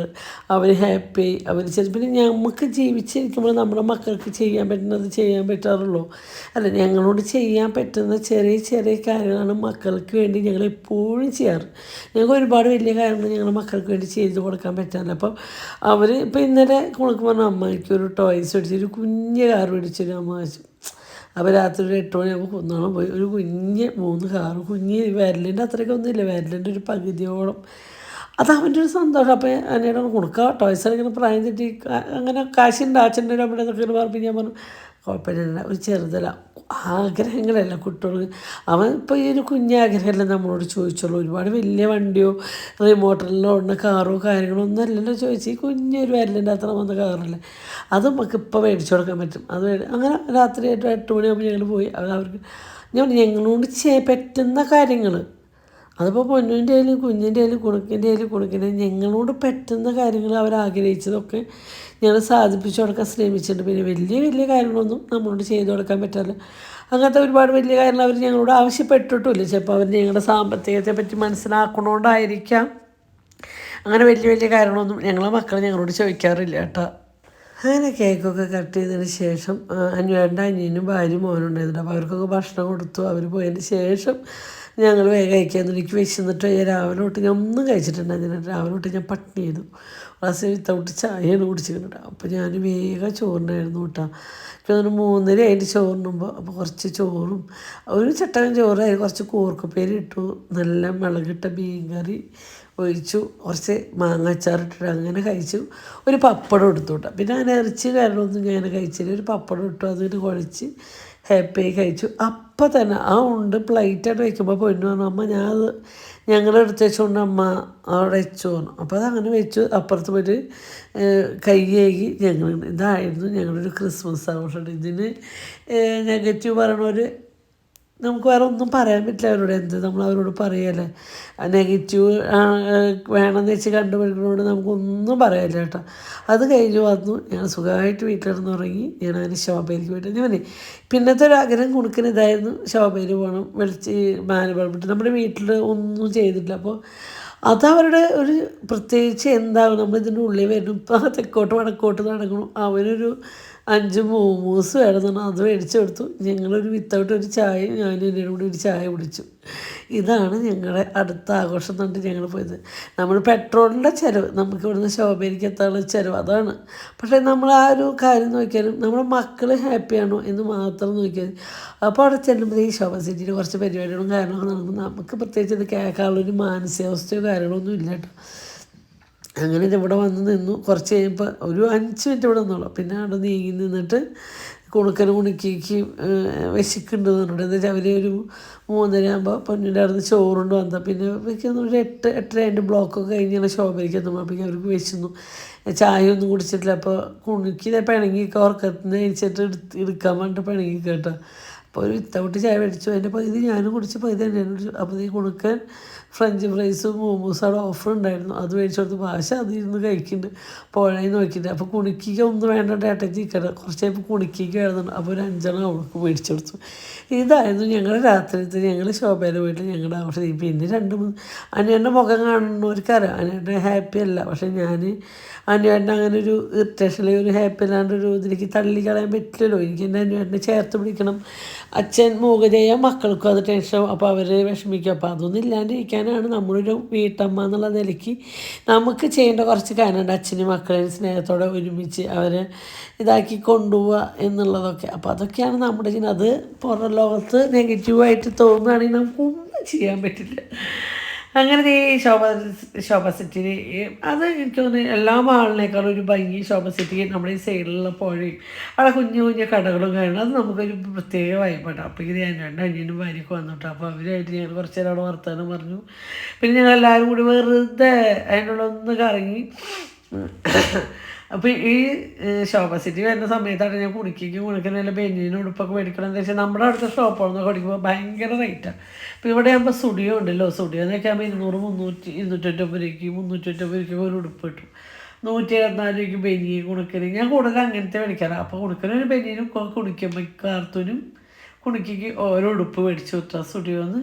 അവർ ഹാപ്പി അവർ ചിലപ്പോൾ നമുക്ക് ജീവിച്ചിരിക്കുമ്പോൾ നമ്മുടെ മക്കൾക്ക് ചെയ്യാൻ പറ്റുന്നത് ചെയ്യാൻ പറ്റാറുള്ളൂ. അല്ല ഞങ്ങളോട് ചെയ്യാൻ പറ്റുന്ന ചെറിയ ചെറിയ കാര്യങ്ങളാണ് മക്കൾക്ക് വേണ്ടി ഞങ്ങൾ എപ്പോഴും ചെയ്യാറ്. ഞങ്ങൾക്ക് ഒരുപാട് വലിയ കാര്യങ്ങൾ ഞങ്ങളുടെ മക്കൾക്ക് വേണ്ടി ചെയ്ത് കൊടുക്കാൻ പറ്റാറില്ല. അപ്പം അവർ ഇപ്പോൾ ഇന്നലെ കുണക്ക് പറഞ്ഞ അമ്മയ്ക്ക് ഒരു ടോയ്സ് മേടിച്ചു, ഒരു കുഞ്ഞ് കാർ മേടിച്ചൊരു അമ്മ വെച്ചു. അപ്പോൾ രാത്രി ഒരു 8 മണിയാകുമ്പോൾ കുന്നോളം പോയി ഒരു 3 കാറ് കുഞ്ഞ് വിരലിൻ്റെ അത്രയ്ക്ക് ഒന്നുമില്ല, വിരലിൻ്റെ ഒരു പകുതിയോളം. അത് അവൻ്റെ ഒരു സന്തോഷം. അപ്പോൾ എന്നോട് കൊടുക്കുക ടോയ്സ് ഇങ്ങനെ പ്രായം തെറ്റി അങ്ങനെ കാശുണ്ട് അച്ഛൻ്റെ അവിടെ എന്നൊക്കെ പറഞ്ഞ് ഞാൻ പറഞ്ഞു കുഴപ്പമില്ല ഒരു ചെറുതല ആഗ്രഹങ്ങളല്ല കുട്ടികൾ. അവൻ ഇപ്പോൾ ഈ ഒരു കുഞ്ഞാഗ്രഹമല്ല നമ്മളോട് ചോദിച്ചോളൂ. ഒരുപാട് വലിയ വണ്ടിയോ റിമോട്ടറിലോ ഓടുന്ന കാറോ കാര്യങ്ങളോ ഒന്നും അല്ലല്ലോ ചോദിച്ചു. ഈ കുഞ്ഞൊരു വിരലിൻ്റെ അത്ര വന്ന കാറല്ലേ അത് നമുക്ക് ഇപ്പോൾ മേടിച്ചു കൊടുക്കാൻ പറ്റും. അത് അങ്ങനെ രാത്രി 8 മണിയാകുമ്പോൾ ഞങ്ങൾ പോയി. അവർക്ക് ഞങ്ങളോട് പറ്റുന്ന കാര്യങ്ങൾ അതിപ്പോൾ പൊന്നുവിൻ്റെ ആയാലും കുഞ്ഞിൻ്റെ ആയാലും കുണുക്കിൻ്റെ ഞങ്ങളോട് പറ്റുന്ന കാര്യങ്ങൾ അവരാഗ്രഹിച്ചതൊക്കെ ഞങ്ങൾ സാധിപ്പിച്ചു കൊടുക്കാൻ ശ്രമിച്ചിട്ടുണ്ട്. പിന്നെ വലിയ വലിയ കാര്യങ്ങളൊന്നും നമ്മളോട് ചെയ്തു കൊടുക്കാൻ പറ്റില്ല. അങ്ങനത്തെ ഒരുപാട് വലിയ കാര്യങ്ങൾ അവർ ഞങ്ങളോട് ആവശ്യപ്പെട്ടിട്ടില്ല. ചിലപ്പോൾ അവർ ഞങ്ങളുടെ സാമ്പത്തികത്തെ പറ്റി മനസ്സിലാക്കണോണ്ടായിരിക്കാം അങ്ങനെ വലിയ വലിയ കാര്യങ്ങളൊന്നും ഞങ്ങളെ മക്കൾ ഞങ്ങളോട് ചോദിക്കാറില്ല കേട്ടോ. അങ്ങനെ കേക്കൊക്കെ കട്ട് ചെയ്തതിന് ശേഷം അന്വേൻ്റെ അനിയനും ഭാര്യയും മോനും ഉണ്ടായിരുന്നു. അപ്പോൾ അവർക്കൊക്കെ ഭക്ഷണം കൊടുത്തു. അവർ പോയതിന് ശേഷം ഞങ്ങൾ വേഗം കഴിക്കാമെന്ന്. എനിക്ക് വിശന്നിട്ട് രാവിലെ തൊട്ട് ഞാൻ ഒന്നും കഴിച്ചിട്ടുണ്ടായിരുന്നില്ല. രാവിലെ തൊട്ട് ഞാൻ പട്ടിണി ചെയ്തു. ക്ലാസ് വിത്തൗട്ട് ചായയാണ് കുടിച്ചിട്ടുണ്ട്. അപ്പോൾ ഞാൻ വേഗം ചോറിനായിരുന്നു കേട്ടോ. എനിക്ക് തോന്നുന്നു 3:30 അതിൻ്റെ ചോറിനുമ്പോൾ അപ്പോൾ കുറച്ച് ചോറും ഒരു ചട്ടകം ചോറായി കുറച്ച് കൂർക്കപ്പേരി ഇട്ടു, നല്ല മുളകിട്ട മീൻ കറി ഒഴിച്ചു, കുറച്ച് മാങ്ങ അച്ചാറിട്ടിട്ട് അങ്ങനെ കഴിച്ചു. ഒരു പപ്പടം എടുത്തു കേട്ടോ. പിന്നെ അങ്ങനെ ഇറച്ചി കാര്യങ്ങളൊന്നും ഞാൻ കഴിച്ചില്ല. ഒരു പപ്പടം ഇട്ടു അതിന് കുഴച്ച് ഹാപ്പിയായി കഴിച്ചു. അപ്പം തന്നെ ആ ഉണ്ട് പ്ലേറ്റായിട്ട് വയ്ക്കുമ്പോൾ പൊന്നു പറഞ്ഞു അമ്മ ഞാനത് ഞങ്ങളെടുത്ത് വെച്ചുകൊണ്ട് അമ്മ അവിടെ വെച്ചു പറഞ്ഞു. അപ്പോൾ അതങ്ങനെ വെച്ചു. അപ്പുറത്ത് പോയിട്ട് കൈ കഴുകി ഇതായിരുന്നു ഞങ്ങളൊരു ക്രിസ്മസ് ആഘോഷം. ഇതിന് നെഗറ്റീവ് പറയണവർ നമുക്ക് വേറെ ഒന്നും പറയാൻ പറ്റില്ല അവരോട്. എന്ത് നമ്മൾ അവരോട് പറയല്ലേ. നെഗറ്റീവ് വേണമെന്ന് വെച്ച് കണ്ടുപിടിക്കുന്നതുകൊണ്ട് നമുക്കൊന്നും പറയാനില്ല കേട്ടോ. അത് കഴിഞ്ഞ് വന്നു ഞാൻ സുഖമായിട്ട് വീട്ടിലിരുന്ന് ഉറങ്ങി. ഞാൻ അങ്ങനെ ശോഭയിലേക്ക് പോയിട്ട് ഞാൻ പിന്നത്തെ ഒരു ആഗ്രഹം കൊടുക്കുന്ന ഇതായിരുന്നു ശോഭയിൽ പോകണം. മാനബൾബിട്ട് നമ്മുടെ വീട്ടിൽ ഒന്നും ചെയ്തിട്ടില്ല. അപ്പോൾ അതവരുടെ ഒരു പ്രത്യേകിച്ച് എന്താകും നമ്മളിതിൻ്റെ ഉള്ളിൽ വരും. ഇപ്പോൾ തെക്കോട്ട് വടക്കോട്ട് നടക്കണം. അവനൊരു 5 മോമോസ് വേണമെന്നാണ് അത് മേടിച്ചു കൊടുത്തു. ഞങ്ങളൊരു വിത്തൗട്ട് ഒരു ചായ ഞാനും എൻ്റെ കൂടി ഒരു ചായ കുടിച്ചു. ഇതാണ് ഞങ്ങളുടെ അടുത്ത ആഘോഷം എന്നിട്ട് ഞങ്ങൾ പോയത്. നമ്മൾ പെട്രോളിൻ്റെ ചിലവ് നമുക്ക് ഇവിടുന്ന് ശോഭയിലേക്ക് എത്താനുള്ള ചിലവ് അതാണ്. പക്ഷേ നമ്മൾ ആ ഒരു കാര്യം നോക്കിയാലും നമ്മുടെ മക്കൾ ഹാപ്പിയാണോ എന്ന് മാത്രം നോക്കിയാൽ അപ്പോൾ അവിടെ ചെല്ലുമ്പോൾ ഈ ശോഭ സിറ്റിയിൽ കുറച്ച് പരിപാടികളും കാര്യങ്ങളും നടക്കും. നമുക്ക് പ്രത്യേകിച്ച് ഇത് കേൾക്കാനുള്ളൊരു മാനസികാവസ്ഥയോ കാര്യങ്ങളൊന്നും ഇല്ല കേട്ടോ. അങ്ങനെ ഇവിടെ വന്ന് നിന്നു. കുറച്ച് കഴിയുമ്പോൾ ഒരു 5 മിനിറ്റ് ഇവിടെ നിന്നുള്ളൂ. പിന്നെ അവിടെ നീങ്ങി നിന്നിട്ട് കുണുക്കിക്ക് വിശക്കുന്നുണ്ട് പറഞ്ഞിട്ട് എന്താ വെച്ചാൽ അവർ ഒരു 3:30 ആകുമ്പോൾ പൊന്നിൻ്റെ അവിടെ നിന്ന് ചോറുകൊണ്ട് വന്നാൽ പിന്നെ ഒരു 8:30 അതിൻ്റെ ബ്ലോക്കൊക്കെ കഴിഞ്ഞാൽ ശോഭയ്ക്ക് എത്തുമ്പോഴേക്കും അവർക്ക് വിശന്നു. ചായ ഒന്നും കുടിച്ചിട്ടില്ല. അപ്പോൾ കുണുക്കി പിണങ്ങിയൊക്കെ ഉറക്കത്തിന് കഴിച്ചിട്ട് എടുക്കാൻ വേണ്ടിയിട്ട് പിണങ്ങി കേട്ടോ. അപ്പോൾ ഒരു വിത്തൗട്ട് ചായ മേടിച്ചു. അതിൻ്റെ പകുതി ഞാനും കുടിച്ച് പകുതി തന്നെ കുടിച്ചു. അപ്പോൾ ഈ കൊടുക്കാൻ ഫ്രഞ്ച് ഫ്രൈസും മോമോസും അവിടെ ഓഫർ ഉണ്ടായിരുന്നു. അത് മേടിച്ചു കൊടുത്ത് ഭാഷ അതിരുന്ന് കഴിക്കുന്നുണ്ട്, പുഴയിൽ നോക്കിയിട്ട്. അപ്പോൾ കുണിക്കിക്ക് ഒന്നും വേണ്ട ഏട്ടൻ ചിക്കൻ കുറച്ച് കഴിയുമ്പോൾ കുണിക്കിക്ക് വേണമെന്നുണ്ട്. അപ്പോൾ ഒരു 5 അവൾക്ക് മേടിച്ചു കൊടുത്തു. ഇതായിരുന്നു ഞങ്ങളുടെ രാത്രിത്തെ ഞങ്ങൾ ശോഭയുടെ വീട്ടിൽ ഞങ്ങളുടെ ആവശ്യം. പിന്നെ 2-3 അനുവേട്ടൻ്റെ മുഖം കാണുന്നവർക്കറിയാം അനുവേട്ടൻ ഹാപ്പി അല്ല. പക്ഷേ ഞാൻ അനുവേട്ടൻ അങ്ങനെ ഒരു ഇറിറ്റേഷനിൽ ഒരു ഹാപ്പി അല്ലാണ്ടൊരു ഇതിലേക്ക് തള്ളിക്കളയാൻ പറ്റില്ലല്ലോ. എനിക്ക് എൻ്റെ അനുവേട്ടനെ ചേർത്ത് പിടിക്കണം. അച്ഛൻ മൂകതയായ മക്കൾക്കും അത് ടെൻഷൻ, അപ്പോൾ അവർ വിഷമിക്കും. അപ്പോൾ അതൊന്നും ഇല്ലാണ്ടിരിക്കാനാണ് നമ്മളൊരു വീട്ടമ്മ എന്നുള്ള നിലയ്ക്ക് നമുക്ക് ചെയ്യേണ്ട കുറച്ച് കാര്യമുണ്ട്. അച്ഛനും മക്കളെയും സ്നേഹത്തോടെ ഒരുമിച്ച് അവരെ ഇതാക്കി കൊണ്ടുപോവുക എന്നുള്ളതൊക്കെ. അപ്പോൾ അതൊക്കെയാണ് നമ്മുടെ ചെയ്യുന്നത്. അത് പുറം ലോകത്ത് നെഗറ്റീവായിട്ട് തോന്നുകയാണെങ്കിൽ നമുക്കൊന്നും ചെയ്യാൻ പറ്റില്ല. അങ്ങനെ ഈ ശോഭ സിറ്റിയിൽ അത് എനിക്ക് തോന്നുന്നു എല്ലാ മാളിനേക്കാളും ഒരു ഭംഗി ശോഭ സിറ്റിക്ക് നമ്മുടെ ഈ സൈഡിലുള്ള പുഴയും അവിടെ കുഞ്ഞു കുഞ്ഞു കടകളും കാണണം. അത് നമുക്കൊരു പ്രത്യേക വൈബാണ്. അപ്പോൾ ഇത് ഞാൻ 2 അനിയനും ഭാര്യയ്ക്ക് വന്നിട്ട് അപ്പോൾ അവരായിട്ട് ഞങ്ങൾ കുറച്ച് നേരം അവിടെ വർത്താനം പറഞ്ഞു. പിന്നെ ഞങ്ങളെല്ലാവരും കൂടി വെറുതെ അതിനുള്ള ഒന്ന് കറങ്ങി. അപ്പോൾ ഈ ശോഭ സിറ്റി വരുന്ന സമയത്താണ് ഞാൻ കുണിക്കുന്ന ബെന്നിന് ഉടുപ്പൊക്കെ മേടിക്കണം. എന്താ വെച്ചാൽ നമ്മുടെ അടുത്ത ഷോപ്പുകളൊക്കെ മേടിക്കുമ്പോൾ ഭയങ്കര റേറ്റാണ്. അപ്പോൾ ഇവിടെ ആകുമ്പോൾ സ്റ്റുഡിയോ ഉണ്ടല്ലോ, സ്റ്റുഡിയോ എന്നൊക്കെ ആകുമ്പോൾ 200, 300, 250 രൂപയ്ക്ക് ഒരു ഉടുപ്പ് കിട്ടും. 174 രൂപയ്ക്ക് ബെന്നി കുണിക്കല്. ഞാൻ കൂടുതൽ അങ്ങനത്തെ മേടിക്കാറ്. അപ്പോൾ കുണിക്കലൊരു ബെന്നിനും കുണിക്കുമ്പോൾ കാർത്തൂനും കുണിക്ക് ഓരോ ഉടുപ്പ് മേടിച്ചു കൊടുത്താൽ സ്റ്റുഡിയോന്ന്.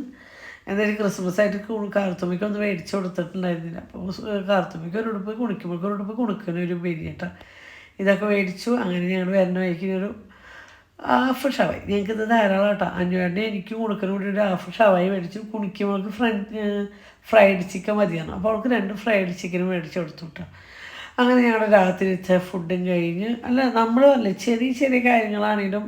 എന്തായാലും ക്രിസ്മസ് ആയിട്ട് കാർത്തുമ്മയ്ക്ക് ഒന്ന് മേടിച്ച് കൊടുത്തിട്ടുണ്ടായിരുന്നില്ല. അപ്പോൾ കാർത്തുമ്മയ്ക്ക് ഒരു ഉടുപ്പ്, കുണിക്കുമ്പോഴേക്ക് ഒരു ഉടുപ്പ്, കുണിക്കുന്നൊരു ബെരിയേട്ടാ. ഇതൊക്കെ മേടിച്ചു. അങ്ങനെ ഞങ്ങൾ വരുന്ന വഴിക്ക് ഒരു ഹാഫ് ഷവായി. ഞങ്ങൾക്കിത് ധാരാളം കേട്ടോ. അഞ്ഞൂറിൻ്റെ എനിക്ക് കുണിക്കുന്ന കൂടി ഒരു ഹാഫ് ഷവായി മേടിച്ചു. കുണിക്കുമ്പോൾക്ക് ഫ്രൈഡ് ചിക്കൻ മതിയാണ്. അപ്പോൾ അവൾക്ക് 2 ഫ്രൈഡ് ചിക്കനും മേടിച്ച് കൊടുത്തു കേട്ടോ. അങ്ങനെ ഞങ്ങളുടെ രാത്രിത്തെ ഫുഡും കഴിഞ്ഞ് നമ്മളല്ലേ ചെറിയ ചെറിയ കാര്യങ്ങളാണെങ്കിലും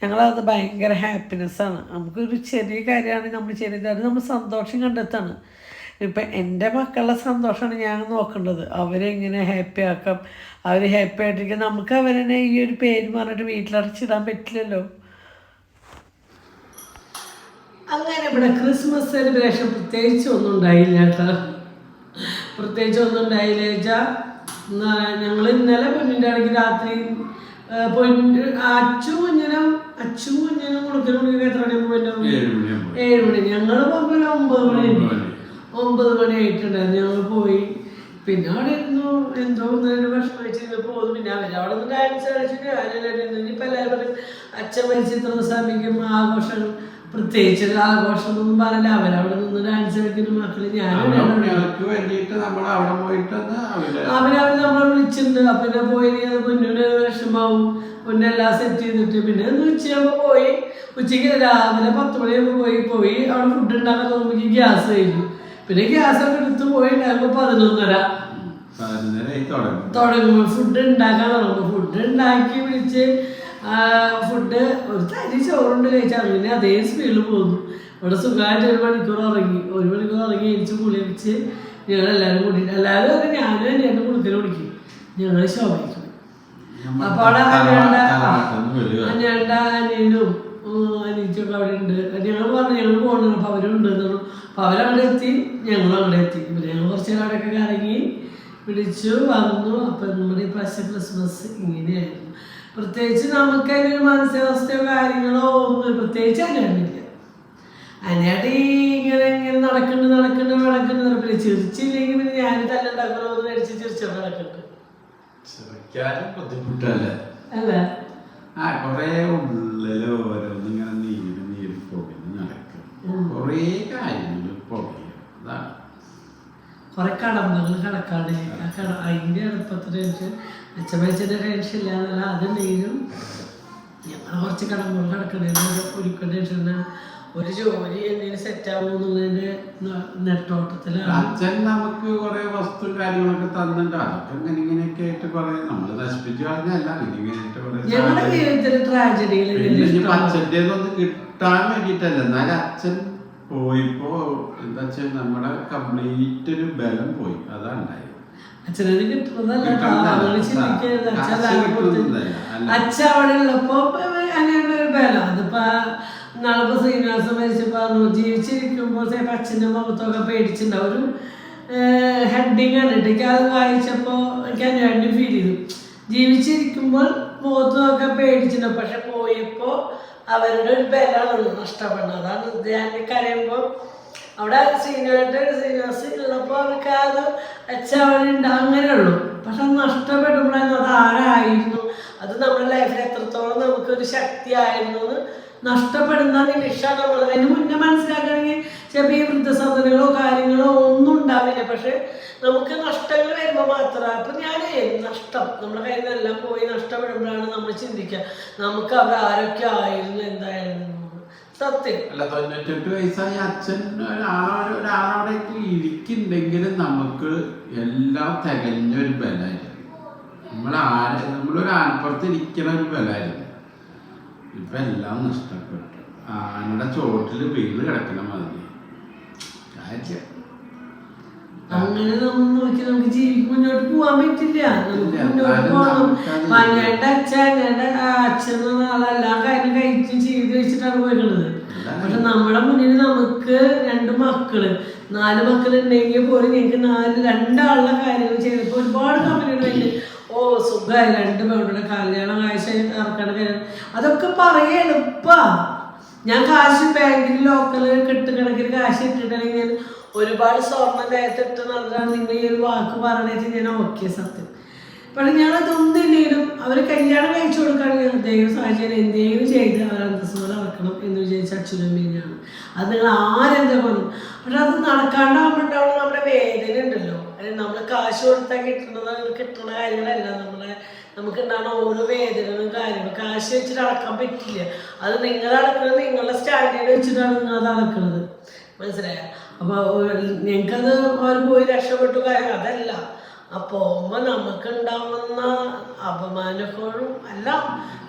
ഞങ്ങളത് ഭയങ്കര ഹാപ്പിനെസ്സാണ്. നമുക്കൊരു ചെറിയ കാര്യമാണെങ്കിൽ നമ്മൾ ചെയ്താൽ നമ്മൾ സന്തോഷം കണ്ടെത്താണ്. ഇപ്പം എൻ്റെ മക്കളുടെ സന്തോഷമാണ് ഞാൻ നോക്കേണ്ടത്. അവരെങ്ങനെ ഹാപ്പി ആക്കാം, അവർ ഹാപ്പി ആയിട്ടിരിക്കുക. നമുക്ക് അവരെന്നെ ഈ ഒരു പേര് പറഞ്ഞിട്ട് വീട്ടിലടച്ചിടാൻ പറ്റില്ലല്ലോ. അങ്ങനെ ഇവിടെ ക്രിസ്മസ് സെലിബ്രേഷൻ പ്രത്യേകിച്ച് ഒന്നും ഉണ്ടായില്ല കേട്ടോ. പ്രത്യേകിച്ച് ഒന്നും ഉണ്ടായില്ല വെച്ചാൽ ഞങ്ങൾ ഇന്നലെ പൊന്നിൻ്റെ ആണെങ്കിൽ രാത്രി അച്ചു കുഞ്ഞിനും കൊടുക്കുന്ന എത്ര മണി 7 മണി. ഞങ്ങൾ പോകുമ്പോൾ 9 മണി ആയിട്ടുണ്ടായിരുന്നു. ഞങ്ങൾ പോയി. പിന്നെ അവിടെ ഇരുന്നു എന്തോ ഭക്ഷണം കഴിച്ചിട്ട് പോകുന്നു. പിന്നെ അവരവിടെ നിന്ന് ഡാൻസ് കളിച്ചിട്ട് ഇപ്പം എല്ലാവരും പറയും അച്ഛൻ മരിച്ച ഇത്ര ദിവസം ആഘോഷങ്ങൾ, പ്രത്യേകിച്ച് ആഘോഷം ഒന്നും പറഞ്ഞില്ല. അവരവിടെ നിന്ന് ഡാൻസ് കളിക്കുന്ന മക്കള് അവരവർ നമ്മളെ വിളിച്ചിട്ടുണ്ട്. പിന്നെ പോയി അത് പൊന്നിന് വിഷമാവും. പൊന്നെല്ലാം സെറ്റ് ചെയ്തിട്ട് പിന്നെ ഉച്ചയാകുമ്പോൾ പോയി. ഉച്ചയ്ക്ക് രാവിലെ 10 മണിയാകുമ്പോൾ പോയി അവിടെ ഫുഡ് ഉണ്ടാക്കാൻ നോക്കുമ്പോൾ ഗ്യാസ് കഴിഞ്ഞു. പിന്നെ ഗ്യാസൊക്കെ എടുത്ത് പോയി ഉണ്ടാകുമ്പോൾ 11:30 തുടങ്ങുമ്പോൾ ഫുഡ് ഉണ്ടാക്കാൻ തുടങ്ങുമ്പോൾ ഫുഡ് ഉണ്ടാക്കി വിളിച്ച് ഫുഡ് ഒരു തരി ചോറുണ്ട് കഴിച്ചാൽ അങ്ങനെ അതേ സ്പീഡിൽ പോകുന്നു. ഇവിടെ സുഖമായിട്ട് 1 മണിക്കൂർ ഉറങ്ങി എനിക്ക് കുളിപ്പിച്ച് ഞങ്ങളെല്ലാവരും കൂട്ടിയിട്ട് എല്ലാവരും ഞാനും എൻ്റെ കുളിക്കൽ കുടിക്കും. ഞങ്ങൾ ശോഭിക്കും. അപ്പോൾ അവിടെ അനിയൻ്റെ അനിയനും അനിയച്ചൊക്കെ അവിടെ ഉണ്ട്. ഞങ്ങൾ പറഞ്ഞു ഞങ്ങൾ പോകണം. അപ്പോൾ അവരുണ്ട് പറഞ്ഞു. അപ്പോൾ അവരവിടെ എത്തി, ഞങ്ങളും അവിടെ എത്തി. പിന്നെ ഞങ്ങൾ കുറച്ച് നേരം അവിടെയൊക്കെ കറങ്ങി വിളിച്ചു വന്നു. അപ്പം നമ്മുടെ ഈ പ്രാവശ്യം ക്രിസ്മസ് ഇങ്ങനെയായിരുന്നു. പ്രത്യേകിച്ച് നമുക്ക് അതിനൊരു മാനസികാവസ്ഥയോ കാര്യങ്ങളോ ഒന്നും പ്രത്യേകിച്ച് അതിനില്ല. അതിനായിട്ട് ഇങ്ങനെ നടക്കുന്നുണ്ട് പിന്നെ ചിരിച്ചില്ലെങ്കിൽ പിന്നെ ഞാൻ തല്ലുണ്ടാക്കണോ എന്ന് മേടിച്ച് ചിരിച്ചോണ്ട് നടക്കുന്നുണ്ട്. ബുദ്ധിമുട്ടല്ലേ അല്ലേ? കൊറേ ഉള്ളില് ഓരോന്നിങ്ങനെ നീര് പോകുന്നു നടക്കും. കൊറേ കാര്യങ്ങൾ പോകും. അതാണ് കുറെ കടമ്പകൾ കിടക്കാണ്. അതിൻ്റെ എളുപ്പത്തിൽ ടെൻഷൻ അച്ഛമ്മച്ചൻ്റെ ടെൻഷൻ ഇല്ലാന്നല്ല. അതുണ്ടെങ്കിലും ഞങ്ങൾ കുറച്ച് കടമ്പകൾ കിടക്കണേന്ന് ഒരിക്കൽ ടെൻഷൻ. ഒരു ജോലി എന്തെങ്കിലും സെറ്റ് ആവുമെന്നുള്ളതിന്റെ നെട്ടോട്ടത്തിലാണ്. അച്ഛൻ നമുക്ക് കുറെ വസ്തു കാര്യങ്ങളൊക്കെ തന്നിട്ട് അതൊക്കെ ഇങ്ങനെയൊക്കെ ആയിട്ട് കുറെ നമ്മള് നശിപ്പിച്ചു കളഞ്ഞല്ല. ഞങ്ങളുടെ ജീവിതത്തിലെ ട്രാജഡികൾ അച്ഛൻ്റെ ഒന്ന് കിട്ടാൻ വേണ്ടിട്ടല്ല. എന്നാലും അച്ഛൻ പോയിപ്പോ എന്താ വെച്ചാൽ നമ്മുടെ കംപ്ലീറ്റ് ഒരു ബലം പോയി. അതാണ് ഉണ്ടായത്. അച്ഛനത് കിട്ടുന്നതല്ല ചിന്തിക്കരുത്. അച്ഛൻ അവിടെ ഉള്ളപ്പോ അങ്ങനെയുള്ള ഒരു ബലം. അതിപ്പോ നാളിപ്പോൾ ശ്രീനിവാസം മരിച്ചപ്പോൾ ജീവിച്ചിരിക്കുമ്പോൾ ചിലപ്പോൾ അച്ഛൻ്റെ മുഖത്തൊക്കെ പേടിച്ചിട്ടുണ്ടാവും. ഒരു ഹെഡിങ് ആണ് എനിക്ക് അത് വായിച്ചപ്പോൾ എനിക്ക് അതിന് ഫീൽ ചെയ്തു. ജീവിച്ചിരിക്കുമ്പോൾ മുഖത്തൊക്കെ പേടിച്ചിട്ടുണ്ടാവും. പക്ഷെ പോയപ്പോൾ അവരുടെ ഒരു ബലമാണ് നഷ്ടപ്പെടുന്നത്. അതാണ് ഞാൻ കരയുമ്പോൾ അവിടെ ശ്രീനിവാസ് ഉള്ളപ്പോൾ അവർക്ക് അത് അച്ഛനുണ്ട് അങ്ങനെയുള്ളൂ. പക്ഷെ അത് നഷ്ടപ്പെടുമ്പോഴായിരുന്നു അത് ആരായിരുന്നു, അത് നമ്മുടെ ലൈഫിൽ എത്രത്തോളം നമുക്കൊരു ശക്തി ആയിരുന്നു എന്ന് നഷ്ടപ്പെടുന്ന നിമിഷമാണ് നമ്മൾ. അതിന് മുന്നേ മനസ്സിലാക്കണമെങ്കിൽ ചിലപ്പോൾ ഈ വൃദ്ധസദനങ്ങളോ കാര്യങ്ങളോ ഒന്നും ഉണ്ടാവില്ല. പക്ഷെ നമുക്ക് നഷ്ടങ്ങൾ വരുമ്പോൾ മാത്രം. അപ്പം ഞാൻ നഷ്ടം നമ്മുടെ കയ്യിൽ നിന്നെല്ലാം പോയി നഷ്ടപ്പെടുമ്പോഴാണ് നമ്മൾ ചിന്തിക്കുക നമുക്ക് അവർ ആരൊക്കെ ആയിരുന്നു എന്തായിരുന്നു. സത്യം അല്ല, 98 വയസ്സായ അച്ഛൻ ഒരാളവിടെ ഇരിക്കുന്നുണ്ടെങ്കിലും നമുക്ക് എല്ലാം തികഞ്ഞൊരു ബലമായിരുന്നു. നമ്മളൊരു ആൽപ്പുറത്ത് ഇരിക്കുന്ന ഒരു ബലമായിരുന്നു. ഇപ്പൊ എല്ലാം നഷ്ടപ്പെട്ടു. ആനയുടെ ചോട്ടിൽ വീട് കിടക്കണ മാതിരി അങ്ങനെ നമ്മൾ നോക്കി നമുക്ക് ജീവിക്ക് മുന്നോട്ട് പോകാൻ പറ്റില്ല. നമുക്ക് മുന്നോട്ട് പോകണം. ഞങ്ങളുടെ അച്ഛൻ എന്ന ആളെല്ലാം കാര്യം കഴിച്ച് ചെയ്ത് വെച്ചിട്ടാണ് പോയിട്ടുള്ളത്. പക്ഷെ നമ്മുടെ മുന്നിൽ നമുക്ക് 2 മക്കള് 4 മക്കളുണ്ടെങ്കിൽ പോലും ഞങ്ങൾക്ക് 2 കാര്യങ്ങൾ ചെയ്തപ്പോൾ ഒരുപാട് കമ്പനികളുണ്ട്. ഓ സുഖമായി 2 പേരുടെ കല്യാണം കാഴ്ച ഇറക്കണ കാര്യം അതൊക്കെ പറയാൻ എളുപ്പാ. ഞാൻ കാശ് ബാങ്കിൽ ലോക്കൽ കെട്ടുകണക്കിന് കാശ് ഇട്ടിട്ടുണ്ടെങ്കിൽ ഞാൻ ഒരുപാട് സ്വർണ്ണം നേരത്തിട്ട് നടന്നാണ് നിങ്ങൾ ഈ ഒരു വാക്ക് പറഞ്ഞിട്ട് ഞാൻ ഓക്കെ സത്യം. പക്ഷെ ഞാനതൊന്നില്ലെങ്കിലും അവർ കല്യാണം കഴിച്ചു കൊടുക്കുകയാണെങ്കിൽ ദൈവ സാഹചര്യം എന്തെങ്കിലും ചെയ്ത് അവർ അന്തസ്സോടെ ഇറക്കണം എന്ന് വിചാരിച്ച അച്ഛനും അമ്മയാണ്. അത് നിങ്ങൾ ആരെന്താ പറഞ്ഞു. പക്ഷെ അത് നടക്കാണ്ടാവുമ്പോണ്ടാവുന്ന നമ്മുടെ വേദന ഉണ്ടല്ലോ. നമ്മൾ കാശ് കൊടുത്താൽ കിട്ടുന്ന കാര്യങ്ങളല്ല നമുക്ക് ഉണ്ടാകുന്ന ഓരോ വേദനകളും കാര്യങ്ങളും കാശ് വെച്ചിട്ട് അടക്കാൻ പറ്റില്ല. അത് നിങ്ങൾ അടക്കുന്നത് നിങ്ങളുടെ സ്റ്റാൻഡേർഡ് വെച്ചിട്ടാണ് നിങ്ങൾ അത് അടക്കുന്നത്. മനസ്സിലായോ? അപ്പോൾ ഞങ്ങൾക്കത് അവർ പോയി രക്ഷപ്പെട്ടു കാര്യം അതല്ല. പോകുമ്പോൾ നമുക്കുണ്ടാവുന്ന അപമാനങ്ങളും എല്ലാം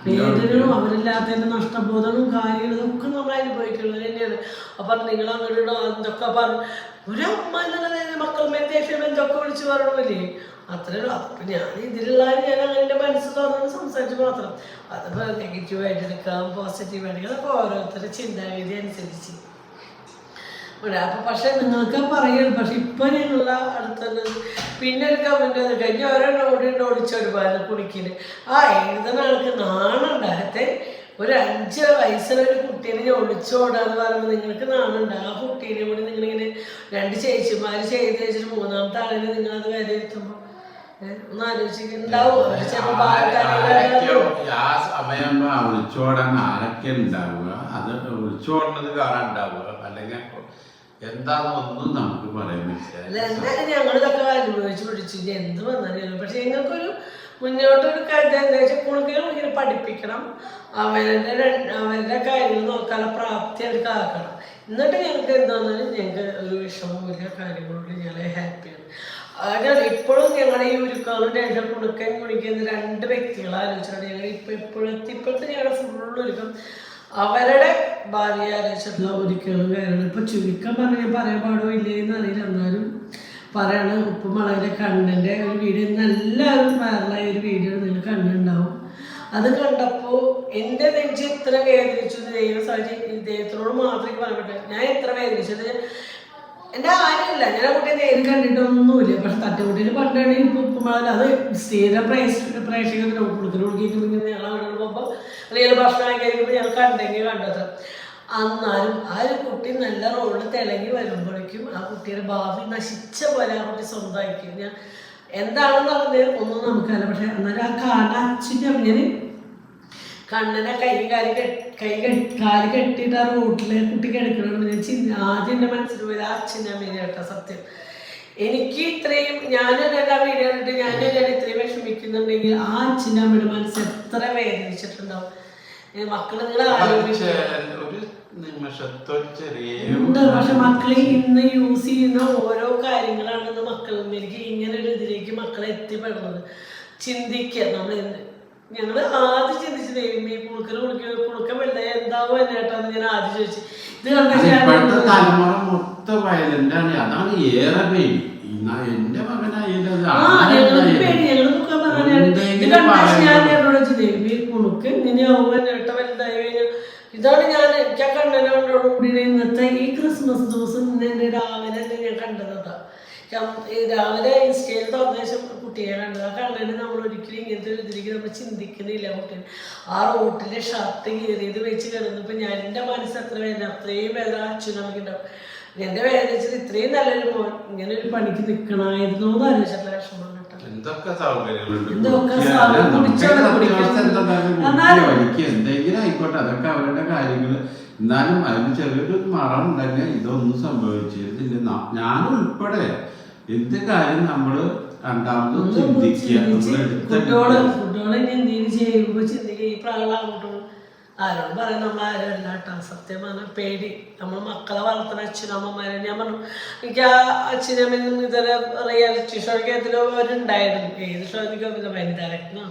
വേദനകളും അവരില്ലാത്തതിൻ്റെ നഷ്ടബോധവും കാര്യങ്ങളും ഒക്കെ നമ്മൾ അനുഭവിക്കുന്നത് തന്നെയാണ്. അപ്പം നിങ്ങൾ അങ്ങോട്ട് എന്തൊക്കെ പറഞ്ഞു ഒരു അമ്മ എന്നുള്ള മക്കൾ മെത്തേഷം എന്തൊക്കെ വിളിച്ച് പറയണമല്ലേ അത്രേ ഉള്ളൂ. അപ്പം ഞാൻ ഇതിലുള്ള ഞാൻ അങ്ങനെ എൻ്റെ മനസ്സ് തുറന്ന് സംസാരിച്ച് മാത്രം. അതിപ്പോൾ നെഗറ്റീവായിട്ട് എടുക്കാം പോസിറ്റീവായിട്ട് അതൊക്കെ ഓരോരുത്തരുടെ ചിന്താഗതി അനുസരിച്ച്. അപ്പം പക്ഷെ നിങ്ങൾക്ക് പറയുള്ളൂ. പക്ഷെ ഇപ്പം ഞങ്ങളുടെ അടുത്തുള്ള പിന്നെ ഒരു കമൻറ്റ് വന്നു കഴിഞ്ഞ ഓടിച്ചൊരുപാട് കുടിക്കില് എഴുതുന്ന ആൾക്ക് നാണുണ്ടാകത്തെ ഒരു 5 വയസ്സുള്ളൊരു കുട്ടീനെ ഞാൻ ഒളിച്ചോടാന്ന് പറയുമ്പോൾ നിങ്ങൾക്ക് നാണുണ്ട്. ആ കുട്ടീനെ കൂടി നിങ്ങളിങ്ങനെ 2 ചേച്ചിമാർ ചെയ്ത് വെച്ചിട്ട് 3ാമത്തെ ആളിനെ നിങ്ങളത് വിലയിരുത്തുമ്പോൾ ഒന്ന് ആലോചിക്കുന്നുണ്ടാവും. ഒളിച്ചോടാൻ ആരൊക്കെ ഉണ്ടാവുക, അത് ഒളിച്ചോടുന്നത് കാരണം ഉണ്ടാവുക അല്ലെങ്കിൽ എന്താണെന്നൊന്നും നമുക്ക് പറയാൻ പറ്റില്ല. എന്തായാലും ഞങ്ങളിതൊക്കെ അനുഭവിച്ച് പിടിച്ചു എന്ത് വന്നാലും. പക്ഷെ ഞങ്ങൾക്കൊരു മുന്നോട്ടൊരു കാര്യം എന്താ വെച്ചാൽ കുട്ടികളെ ഇങ്ങനെ പഠിപ്പിക്കണം, അവരുടെ കാര്യങ്ങൾ നോക്കാനുള്ള പ്രാപ്തി അവർക്ക് ആക്കണം. എന്നിട്ട് ഞങ്ങൾക്ക് എന്താണെന്നാലും ഞങ്ങൾക്ക് ഒരു വിഷമമില്ല, കാര്യങ്ങളുണ്ട്, ഞങ്ങളെ ഹാപ്പിയാണ്. അതാണ് ഇപ്പോഴും ഞങ്ങളുടെ ഈ ഉരുക്കാളും ടെൻഷൻ കുണിക്കുന്ന 2 വ്യക്തികളെ ആലോചിച്ചിട്ടാണ് ഞങ്ങൾ ഇപ്പോഴത്തെ ഞങ്ങളുടെ ഫുള്ളൊരുക്കം അവരുടെ ഭാവിയെ ആലോചിച്ചിട്ടുള്ള ഒരിക്കലും കാര്യമാണ്. ഇപ്പം ചുരുക്കം പറഞ്ഞാൽ പറയാൻ പാടോ ഇല്ലേ എന്നറിയില്ല. എന്നാലും പറയണ ഉപ്പുമുളകിലെ കണ്ണൻ്റെ ഒരു വീഡിയോ എല്ലാവരും വൈറലായ ഒരു വീഡിയോ നിങ്ങൾ കണ്ടിട്ടുണ്ടാവും. അത് കണ്ടപ്പോൾ എൻ്റെ നെഞ്ച് എത്ര വേദനിച്ചു ദൈവത്തോട് മാത്രമേ പറയാൻ പറ്റൂ. ഞാൻ എത്ര വേദനിച്ചത് എൻ്റെ ആരുമില്ല. ഞാൻ ആ കുട്ടിയെ നേരിൽ കണ്ടിട്ടൊന്നുമില്ല. പക്ഷെ തട്ടുകുട്ടിയിൽ പണ്ടാണെങ്കിൽ ഉപ്പുമുളക് അത് സ്ഥിരം പ്രേക്ഷകത്തിന് കൊടുക്കുമ്പോൾ ഞങ്ങൾ അവിടെ പോകുമ്പോൾ അല്ലെങ്കിൽ ഭക്ഷണം കഴിക്കുമ്പോൾ ഞങ്ങൾ കണ്ടെങ്കിൽ കണ്ടത്. എന്നാലും ആ ഒരു കുട്ടി നല്ല റോഡിൽ തിളങ്ങി വരുമ്പോഴേക്കും ആ കുട്ടിയുടെ ഭാവി നശിച്ച പോലെ ആ കുട്ടി സ്വന്തമായിരിക്കും. ഞാൻ എന്താണെന്ന് പറഞ്ഞാൽ ഒന്നും നമുക്കല്ല. പക്ഷെ എന്നാലും ആ അച്ഛൻ്റെ ഞാൻ കണ്ണനെ കാല് കെട്ടിയിട്ട് ആ റോട്ടിലെ കുട്ടി കിടക്കണമെന്ന് ഞാൻ ആദ്യം എൻ്റെ മനസ്സിൽ പോയത് ആ അച്ഛൻ്റെ അമ്മേനെ കേട്ടോ. സത്യം എനിക്ക് ഇത്രയും ഞാനെല്ലാം വീഡിയോ കണ്ടിട്ട് ഞാനെല്ലാം ഇത്രയും വിഷമിക്കുന്നുണ്ടെങ്കിൽ ആ അച്ഛൻ്റെ അമ്മയുടെ മനസ്സ് എത്ര വേദനിച്ചിട്ടുണ്ടാവും. മക്കള് നിങ്ങളെ ഉണ്ട്. പക്ഷെ മക്കളെ ഇന്ന് യൂസ് ചെയ്യുന്ന ഓരോ കാര്യങ്ങളാണെന്ന് മക്കളിലേക്ക് ഇങ്ങനെ ഒരു ഇതിലേക്ക് മക്കളെ എത്തിപ്പെടുന്നത്. ചിന്തിക്കുക. ഞങ്ങൾ ആദ്യം ചിന്തിച്ചത് ഈ കുളുക്ക വലുതായി എന്താവും എന്നേട്ടാന്ന് ഞാൻ ആദ്യം ചോദിച്ചു. ഇത് കണ്ട തലമുറ മൊത്തം വയലന്റാണ്. അതാണ് ഏറെ പേടി. എന്റെ മകനായാലും കുണുക്ക് ഇങ്ങനെയാവും എന്നേട്ട വലുതായി കഴിഞ്ഞാൽ ഇതാണ് ഞാൻ എനിക്ക് ആ കണ്ണനോടുകൂടി ഇന്നത്തെ ഈ ക്രിസ്മസ് ദിവസം ഇന്ന് രാവിലെ ഞാൻ കണ്ടതാ. രാവിലെ ഇൻസ്റ്റയിൽ തുറന്ന ശേഷം കുട്ടിയെ കണ്ടത്. ആ കണ്ടതിന് നമ്മൾ ഒരിക്കലും ഇങ്ങനത്തെ ഒരു ഇതിലേക്ക് നമ്മൾ ചിന്തിക്കുന്നില്ല. കുട്ടി ആ റോട്ടിലെ ഷർട്ട് കീറിയത് വെച്ച് കിടന്നപ്പോൾ ഞാൻ എൻ്റെ മനസ്സ് അത്ര വേദന, അത്രയും വേദന അച്ഛനമ്മയ്ക്ക് ഉണ്ടാവും. എൻ്റെ വേദന വെച്ചത് ഇത്രയും നല്ലൊരു മോൻ ഇങ്ങനെ ഒരു പണിക്ക് നിൽക്കണമായിരുന്നു എന്ന് ആലോചിച്ചിട്ടുള്ള വിഷമം. എന്തെങ്കിലും ആയിക്കോട്ടെ, അതൊക്കെ അവരുടെ കാര്യങ്ങള്. എന്നാലും അതിന് ചെറിയൊരു മറ ഉണ്ടെങ്കിൽ ഇതൊന്നും സംഭവിച്ചിരുന്നില്ല. ഞാൻ ഉൾപ്പെടെ എന്ത് കാര്യം നമ്മള് രണ്ടാമത് ചിന്തിക്കുക. കുട്ടികളെ എന്തെങ്കിലും ചെയ്യുമ്പോ ചിന്തിക്കുക. ഈ പ്രായമാകുമ്പോൾ ആരോട് പറയാൻ നമ്മൾ ആരും അല്ല കേട്ടോ. സത്യം പറഞ്ഞാൽ പേടി. നമ്മൾ മക്കളെ വളർത്തുന്ന അച്ഛനമ്മമാരെ ഞാൻ പറഞ്ഞു, എനിക്ക് ആ അച്ഛനമ്മയും ഇതര റിയാലിറ്റി ഷോയ്ക്ക് എന്തെങ്കിലും അവരുണ്ടായിരുന്നു. ഏത് ഷോ എനിക്ക് വനിതാരത്നോ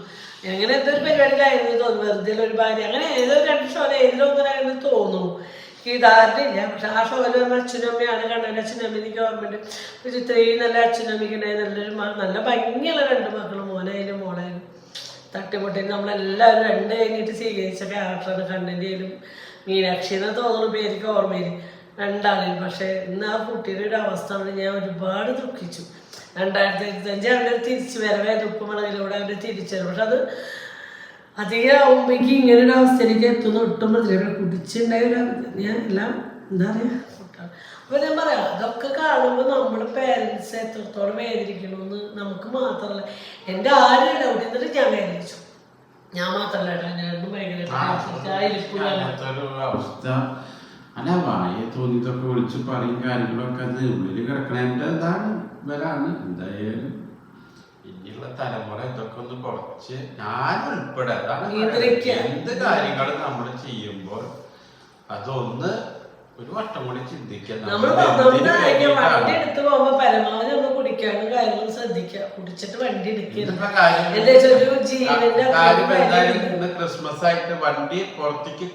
അങ്ങനെ എന്തൊരു പരിപാടിയിലായിരുന്നു തോന്നുന്നു. വെറുതെ ഒരു ഭാര്യ അങ്ങനെ ഏതോ 2 ഷോ ഏതിലൊന്നിനായിരുന്നു തോന്നുന്നു. എനിക്ക് ധാരണയില്ല. പക്ഷെ ആ ഷോയിൽ വന്ന അച്ഛനമ്മയാണ് കണ്ടത്. അച്ഛനമ്മ ഗവൺമെന്റ് ഇത്രയും നല്ല അച്ഛനമ്മയ്ക്കുണ്ടായി. നല്ലൊരു നല്ല ഭംഗിയുള്ള 2 മക്കളും, മോനായാലും മോളായാലും തട്ടിപ്പൊട്ടി നമ്മളെല്ലാവരും 2 കഴിഞ്ഞിട്ട് സ്വീകരിച്ച ക്യാരക്ടറാണ്. കണ്ണൻ്റെയിലും മീനാക്ഷി എന്ന് തോന്നുന്നു പേർക്ക് ഓർമ്മയിൽ 2 പക്ഷെ ഇന്ന് ആ കുട്ടിയുടെ ഒരു അവസ്ഥ ഞാൻ ഒരുപാട് ദുഃഖിച്ചു. 2025 അവൻ്റെ തിരിച്ചു വരവേ ദുഃഖമളവിലൂടെ അവൻ്റെ തിരിച്ചു വരും. പക്ഷെ അത് അധികം ആവുമ്പോഴേക്ക് ഇങ്ങനെ ഒരു അവസ്ഥയിലേക്ക് എത്തുന്ന ഒട്ടും പ്രതിഭ കുടിച്ചുണ്ടായ ഞാൻ എല്ലാം എന്താ പറയുക. അപ്പോൾ ഞാൻ പറയാം, അതൊക്കെ കാണുമ്പോൾ നമ്മുടെ പേരൻസ് എത്രത്തോളം വേദനിക്കണമെന്ന് നമുക്ക് മാത്രമല്ല, എൻ്റെ ആരും ഡൗട്ട് എന്നിട്ട് ഞാൻ വേദനിച്ചു. ഞാൻ മാത്രമല്ല കേട്ടോ, ഞാനും അവസ്ഥ. അല്ല, വായ തോന്നിയതൊക്കെ വിളിച്ച് പറയും കാര്യങ്ങളൊക്കെ അത് ഉള്ളിൽ കിടക്കണേൻ്റെ ഇതാണ് ഇവരാണ്. എന്തായാലും ഇനിയുള്ള തലമുറ ഇതൊക്കെ ഒന്ന് കുറച്ച് ഞാൻ ഉൾപ്പെടെ അതാണ് എന്ത് കാര്യങ്ങളും നമ്മൾ ചെയ്യുമ്പോൾ അതൊന്ന് ഒരു വട്ടം കൂടി ചിന്തിക്കാം. വണ്ടി എടുത്ത് പോകുമ്പോ പരമാവധി നമ്മൾ കുടിക്കാനും കാര്യങ്ങളും ശ്രദ്ധിക്കുക. കുടിച്ചിട്ട് വണ്ടി എടുക്കുക. ക്രിസ്മസ് ആയിട്ട് വണ്ടി പുറത്തേക്ക്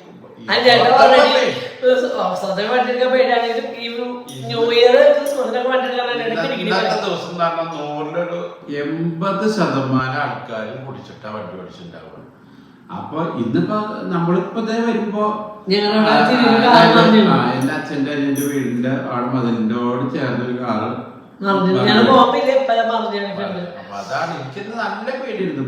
സ്വന്തം വണ്ടി എടുക്കാൻ പോയിട്ടാണെങ്കിലും ഈ ന്യൂ ഇയർ ക്രിസ്മസിനൊക്കെ വണ്ടി എടുക്കാൻ ദിവസം എന്ന് പറഞ്ഞാൽ 100% ആൾക്കാരും കുടിച്ചിട്ടാ വണ്ടി ഓടിച്ചിട്ടുണ്ടാവുക. അപ്പൊ ഇന്നിപ്പോ നമ്മളിപ്പോ വരുമ്പോ എന്റെ അച്ഛൻ്റെ അനിയന്റെ വീടിന്റെ അവിടെ മതിലിനോട് ചേർന്നൊരു കാറ്. അതാണ് എനിക്ക് നല്ല പേടിയിരുന്നു.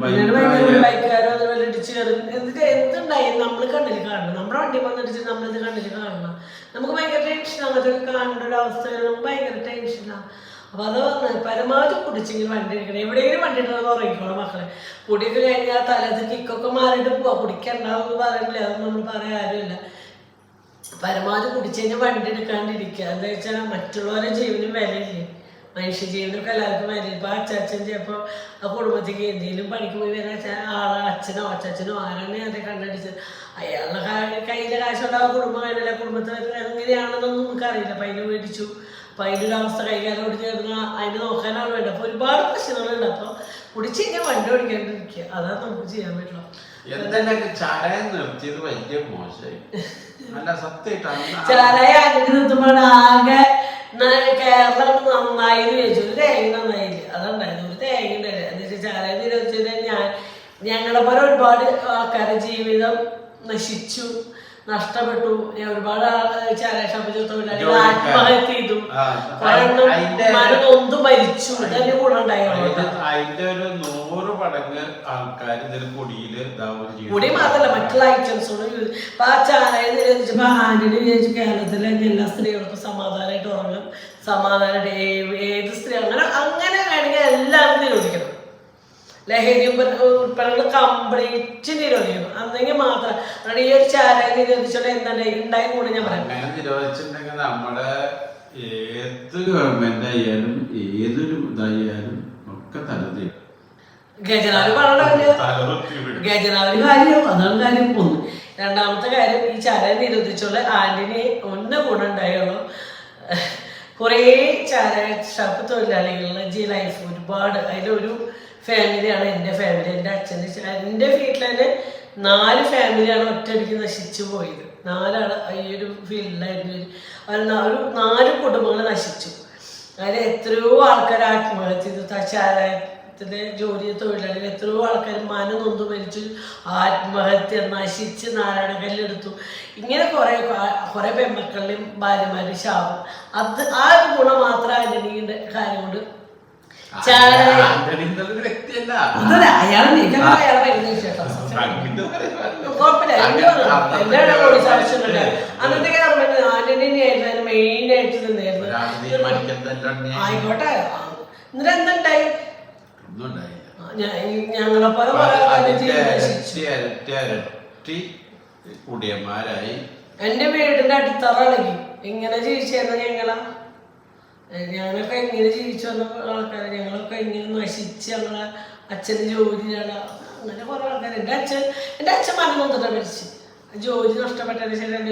എന്തുണ്ടായി നമ്മൾ കണ്ണിൽ കാണണം. നമ്മുടെ വണ്ടി വന്നിട്ട് നമ്മളിത് കണ്ണിൽ കാണണം. നമുക്ക് ഭയങ്കര ടെൻഷനാണ്. അതൊക്കെ കാണേണ്ട ഒരു അവസ്ഥ നമുക്ക് ഭയങ്കര ടെൻഷനാണ്. അപ്പൊ അത് പറഞ്ഞത് പരമാവധി കുടിച്ചെങ്കിൽ വണ്ടി എടുക്കണം. എവിടെയെങ്കിലും വണ്ടി ഇട്ടാൽ ഉറങ്ങിക്കോളാം മക്കളെ. കുടിയൊക്കെ കഴിഞ്ഞാൽ തലത്ത് കിക്കൊക്കെ മാറിയിട്ട് പോവാ. കുടിക്കണ്ടാവെന്ന് പറയണില്ല, അതൊന്നും നമ്മൾ പറയാൻ ആരുമില്ല. പരമാവധി കുടിച്ചു കഴിഞ്ഞാൽ വണ്ടി എടുക്കാണ്ടിരിക്കുക. എന്താ വെച്ചാൽ മറ്റുള്ളവരുടെ ജീവനും വിലയില്ലേ. മനുഷ്യ ജീവനൊക്കെ എല്ലാവർക്കും വില. ഇപ്പൊ അച്ചാച്ചൻ ചിലപ്പോൾ ആ കുടുംബത്തേക്ക് എന്തെങ്കിലും പണിക്ക് പോയി വരുന്ന അച്ഛനോ അച്ചാച്ചനോ ആരാണ് അതെ കണ്ടടിച്ചത്, അയാളുടെ കയ്യിലെ കാശുണ്ടാവും. കുടുംബം കഴിഞ്ഞാൽ കുടുംബത്തിൽ എങ്ങനെയാണെന്നൊന്നും നമുക്കറിയില്ല. അപ്പൊ അതിന് മേടിച്ചു. അപ്പൊ അതിൻ്റെ ഒരു അവസ്ഥ കൈകാലോട് ചേർന്ന് അതിന് നോക്കാനാണ് വേണ്ടത്. അപ്പൊ ഒരുപാട് പ്രശ്നങ്ങളുണ്ട്. അപ്പൊ കുടിച്ചു കഴിഞ്ഞാൽ വണ്ടി ഓടിക്കാണ്ടിരിക്കുക. അതാണ് നമുക്ക് ചെയ്യാൻ പറ്റുള്ളൂ. ചാരായം നിർത്തിയത് വലിയ മോശമായി. ചാരായ ആക്കി നിർത്തുമ്പോൾ ആകെ കേരളം നന്നായി ചോദിച്ചു. ഒരു തേങ്ങ നന്നായില്ല. അതുണ്ടായിരുന്നു. ഒരു തേങ്ങ ഉണ്ടായില്ല. എന്താ വെച്ചാൽ ചാരായം നിരോധിച്ചത് ഞങ്ങളെ പോലെ ഒരുപാട് ആൾക്കാരുടെ ജീവിതം നശിച്ചു, നഷ്ടപ്പെട്ടു. ഒരുപാട് ചാരായ ഷാപ്പ് തൊഴിലാളികൾ ആത്മഹത്യ ചെയ്തു, നൊന്ത് മരിച്ചു. ഇതന്നെ ഗുണമുണ്ടായിരുന്നു. അതിന്റെ ഒരു 100 മടങ്ങ് ആൾക്കാർ പൊടി മാത്രല്ല മറ്റുള്ള ഐറ്റംസുകളും. ഇപ്പൊ ആ ചാരായം നിരോധിച്ചപ്പോ ആന്റണി വിചാരിച്ചു കേരളത്തിലെ എല്ലാ സ്ത്രീകൾക്കും സമാധാനമായിട്ട് ഉറങ്ങും, സമാധാനമായിട്ട് ഏത് സ്ത്രീ അങ്ങനെ വേണമെങ്കിൽ എല്ലാവരും നിരോധിക്കണം. ലഹരി ഉൽപ്പന്നങ്ങൾ കംപ്ലീറ്റ് നിരോധിക്കണം. അന്നെങ്കിൽ മാത്രം. ഈ ഒരു ചാരായം നിരോധിച്ചോണ്ട് എന്താണ് ഉണ്ടായി കൂടെ ഞാൻ പറയാം. നിരോധിച്ചിട്ടുണ്ടെങ്കിൽ നമ്മുടെ ഏത് ഗവൺമെന്റ് ആയാലും ഏതൊരു ഇതായാലും ഒക്കെ തലതി ഗജനാവലി പറഞ്ഞ ഗജനാവലി കാര്യം അതാണ് കാര്യം. ഒന്ന് രണ്ടാമത്തെ കാര്യം, ഈ ചാരായം നിരോധിച്ചുള്ള ആന്റണി ഒന്ന് ഗുണം ഉണ്ടായുള്ളൂ. കുറേ ചാരായ ഷാപ്പ് തൊഴിലാളികളുടെ ലൈഫ് ഒരുപാട്. അതിലൊരു ഫാമിലിയാണ് എൻ്റെ ഫാമിലി. എൻ്റെ അച്ഛൻ്റെ എൻ്റെ വീട്ടിൽ തന്നെ 4 ഫാമിലിയാണ് ഒറ്റയടിക്ക് നശിച്ചു പോയത്. 4 ഈ ഒരു ഫീൽഡിലായിരുന്നു. ഒരു 4 കുടുംബങ്ങൾ നശിച്ചു. അതിൽ എത്രയോ ആൾക്കാർ ആത്മഹത്യ ചെയ്തു. കേരളത്തിലെ തൊഴിലാളികൾ എത്രയോ ആൾക്കാർ മനം നൊന്ത് മരിച്ചു, ആത്മഹത്യ, നശിച്ച് നാരായണക്കല്ലെടുത്തു. ഇങ്ങനെ കുറെ പെൺമക്കളുടെയും ഭാര്യമാരുടെ ശാപം. അത് ആ ഒരു ഗുണം മാത്രം ആന്റണിയുടെ കാര്യം കൊണ്ട് അയാളെ ഭയങ്കര ഇഷ്ടം. കുഴപ്പമില്ല, അന്നത്തെ ഗവൺമെന്റ് ആന്റണിയായിരുന്നു മെയിൻ ആയിട്ട് നിന്നായിരുന്നു. ആയിക്കോട്ടെ, എന്നിട്ട് എന്തുണ്ടായി? ഞങ്ങളെപ്പോലെ കുടിയന്മാരായി. എന്റെ വീടിന്റെ അടിത്തറ ഇളകി. ഇങ്ങനെ ജീവിച്ചിരുന്ന ഞാനൊക്കെ ഇങ്ങനെ ജീവിച്ചു വന്ന ആൾക്കാരെ, ഞങ്ങളൊക്കെ ഇങ്ങനെ നശിച്ച് ഞങ്ങളെ അച്ഛന് ജോലിയാണ്. അങ്ങനെ കുറെ ആൾക്കാർ. എൻ്റെ അച്ഛൻ മനം നൊന്നിട്ടാണ് മരിച്ചു. ജോലി നഷ്ടപ്പെട്ടതിന് ശേഷം എൻ്റെ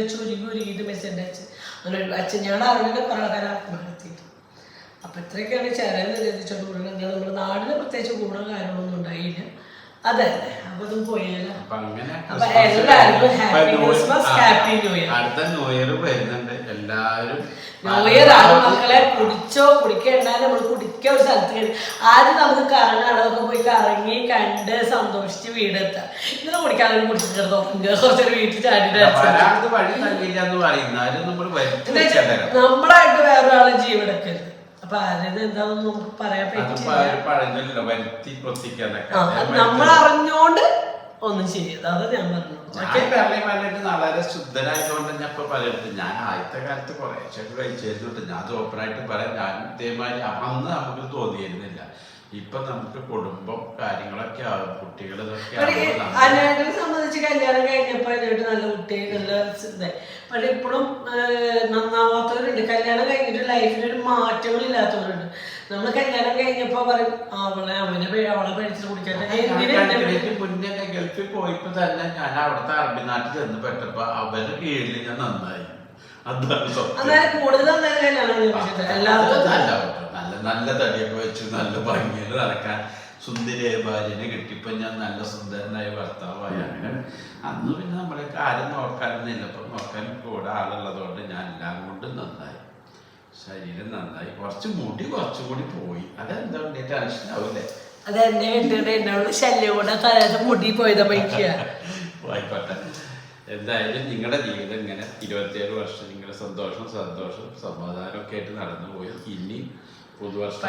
ഉരുകിയിട്ട് മരിച്ചു എൻ്റെ അച്ഛൻ. അങ്ങനെ അച്ഛൻ ഞങ്ങളുടെ അറിവിൻ്റെ കുറെ ആൾക്കാർ ആത്മഹത്യയിട്ടു. അപ്പൊ ഇത്രയൊക്കെയാണ് ചേരാൻ നിരോധിച്ചോണ്ട് നമ്മുടെ നാടിന് പ്രത്യേകിച്ച് ഗുണം കാര്യങ്ങളൊന്നും ഉണ്ടായില്ല. അതല്ലേ, അപ്പൊ അതും പോയാലോ. അപ്പൊ എല്ലാവർക്കും happy Christmas, happy new year. അടുത്ത ന്യൂ ഇയർ വരുന്നുണ്ട്. എല്ലാവരും ന്യൂ ഇയർ ആണ് മക്കളെ. കുടിച്ചോ കുടിക്കണ്ടാലും നമ്മൾ കുടിക്കാൻ ഒരു സ്ഥലത്ത് കഴിഞ്ഞു ആദ്യം നമുക്ക് കറങ്ങാണ്. അതൊക്കെ പോയി കറങ്ങി കണ്ട് സന്തോഷിച്ച് വീടെത്താം. ഇന്നലെ കുടിക്കാനും കുടിച്ചിട്ട് കുറച്ചൊരു വീട്ടിൽ ചാടിയിട്ട് നമ്മളായിട്ട് വേറൊരാളെ ജീവനെടുക്കരുത്. അപ്പൊ ആരെന്ന് എന്താണെന്ന് നമുക്ക് പറയാൻ പറ്റില്ല. നമ്മൾ അറിഞ്ഞോണ്ട് ഒന്നും ചെയ്യരുത്. അത് ഞാൻ പറഞ്ഞു. വളരെ ശുദ്ധരായതുകൊണ്ട് ഞാൻ ഇപ്പൊ പറയട്ടെ, ഞാൻ ആദ്യത്തെ കാലത്ത് കുറേശ്ശൊക്കെ കഴിച്ചിരുന്നുണ്ട്. ഞാൻ അത് ഓപ്പണായിട്ട് പറയാം. ഞാൻ ഇതേമാതിരി അന്ന് നമുക്ക് തോന്നിയിരുന്നില്ല. ഇപ്പൊ നമുക്ക് കുടുംബം കാര്യങ്ങളൊക്കെ ആവും, കുട്ടികൾ അനാഥനെ സംബന്ധിച്ച് കല്യാണം കഴിഞ്ഞപ്പോ അതിനായിട്ട് നല്ല കുട്ടി നല്ല ഇതായി. പക്ഷെ ഇപ്പോഴും നന്നാവാത്തവരുണ്ട്. കല്യാണം കഴിഞ്ഞിട്ട് ലൈഫിലൊരു മാറ്റങ്ങളില്ലാത്തവരുണ്ട്. നമ്മള് കല്യാണം കഴിഞ്ഞപ്പോ പറയും അവളെ പഠിച്ചിട്ട് കുടിക്കാൻ. മുന്നേ ഗൾഫിൽ പോയപ്പോ തന്നെ ഞാൻ അവിടുത്തെ അറബി നാട്ടിൽ ചെന്ന് പെട്ടപ്പോ അവരുടെ കീഴിൽ ഞാൻ നന്നായി. അതായത് കൂടുതൽ നല്ല തടിയൊക്കെ വെച്ചു, നല്ല ഭംഗിയിൽ നടക്കാൻ സുന്ദരിയായ ഭാര്യനെ കിട്ടിയപ്പോ ഞാൻ നല്ല സുന്ദരനായ ഭർത്താവായി. അങ്ങനെ അന്ന് പിന്നെ നമ്മളെ കാര്യം നോക്കാനൊന്നുമില്ല. ഇപ്പൊ നോക്കാൻ കൂടെ ആളുള്ളതുകൊണ്ട് ഞാൻ എല്ലാം കൊണ്ടും നന്നായി. ശരീരം നന്നായി. കുറച്ച് മുടി കുറച്ചുകൂടി പോയി. അതെന്താ ടെൻഷൻ ആവൂലേ? അതെന്നെ കണ്ടിട്ട് എന്നോട് ശല്യം കൂടെ തലേന്ന് മുടി പോയതാ പൈക്കുക. ആയിക്കോട്ടെ, എന്തായാലും നിങ്ങളുടെ ജീവിതം ഇങ്ങനെ 27 വർഷം നിങ്ങളുടെ സന്തോഷം സമാധാനം ഒക്കെ ആയിട്ട് നടന്നു പോയി. ഇനി പുതുവർഷം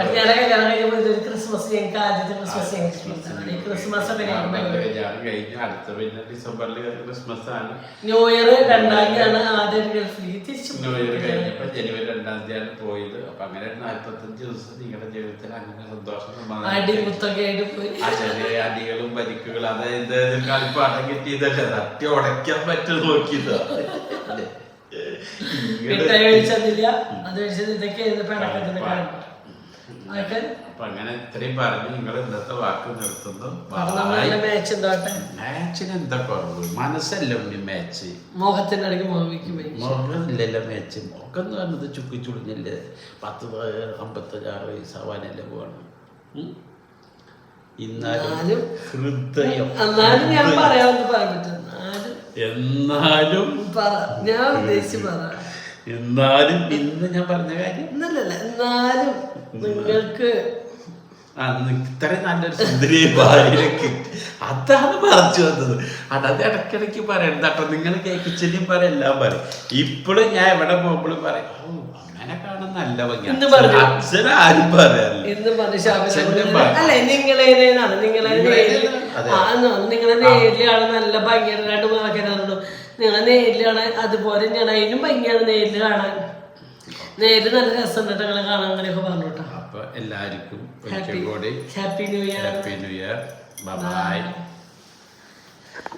ക്രിസ്മസ് ഞങ്ങൾക്ക് ആദ്യത്തെ ക്രിസ്മസ് കല്യാണം കഴിഞ്ഞ അടുത്ത പിന്നെ ഡിസംബറിൽ ക്രിസ്മസ് ആണ്. ന്യൂ ഇയർ 2-ാം തീയതിയാണ് ആദ്യം തിരിച്ചു. ന്യൂ ഇയർ കഴിഞ്ഞപ്പോ ജനുവരി 2-ാം തീയതിയാണ് പോയത്. അപ്പൊ അങ്ങനെ 45 ദിവസം നിങ്ങളുടെ ജീവിതത്തിൽ അങ്ങനെ സന്തോഷം ചെറിയ അടികളും പരിക്കുകളും അതായത് കളിപ്പാട്ടം കിട്ടിയതല്ലേ, തട്ടി ഉടയ്ക്കാൻ പറ്റും നോക്കിയതാ. അപ്പൊ അങ്ങനെ ഇത്രയും പറഞ്ഞു നിങ്ങൾ ഇന്നത്തെ വാക്ക് നിർത്തുന്നു. മാച്ചിന് എന്താ കുറവ്? മനസ്സല്ല മാച്ച്, മുഖമില്ലല്ലോ മാച്ച്. മുഖം എന്ന് പറഞ്ഞത് ചുക്കിച്ചുളിഞ്ഞല്ലേ 10-56 വയസ്സാവാനല്ലേ പോവാണ്. എന്നാലും ഹൃദയം എന്നാലും ഇന്ന് ഞാൻ പറഞ്ഞ കാര്യം എന്നാലും നിങ്ങൾക്ക് ഇത്രയും നല്ലൊരു സുന്ദരിയെ ഭാര്യക്ക് അതാണ് പറഞ്ഞു വന്നത്. അതത് ഇടയ്ക്കിടയ്ക്ക് പറയണം കേട്ടോ. നിങ്ങൾ കേക്കിച്ചെല്ലും പറയും, എല്ലാം പറയും. ഇപ്പോഴും ഞാൻ എവിടെ പോകുമ്പോഴും പറയും, അങ്ങനെ കാണാൻ നല്ല ഭംഗിയാണ്. അച്ഛനാരും പറയാറില്ല. നിങ്ങളെ നേരിലാണ് നല്ല ഭംഗിയായിട്ട് നടക്കാറുണ്ടോ? നിങ്ങളെ നേരിലാണ് അതുപോലെ ഞാൻ അതിനും ഭംഗിയാണ് നേരിൽ കാണാൻ. നേരിൽ നല്ല രസമുണ്ട് നിങ്ങളെ കാണാൻ. അങ്ങനെയൊക്കെ പറഞ്ഞു കേട്ടോ. അപ്പൊ എല്ലാവർക്കും ഹാപ്പി ന്യൂ ഇയർ. ബൈ.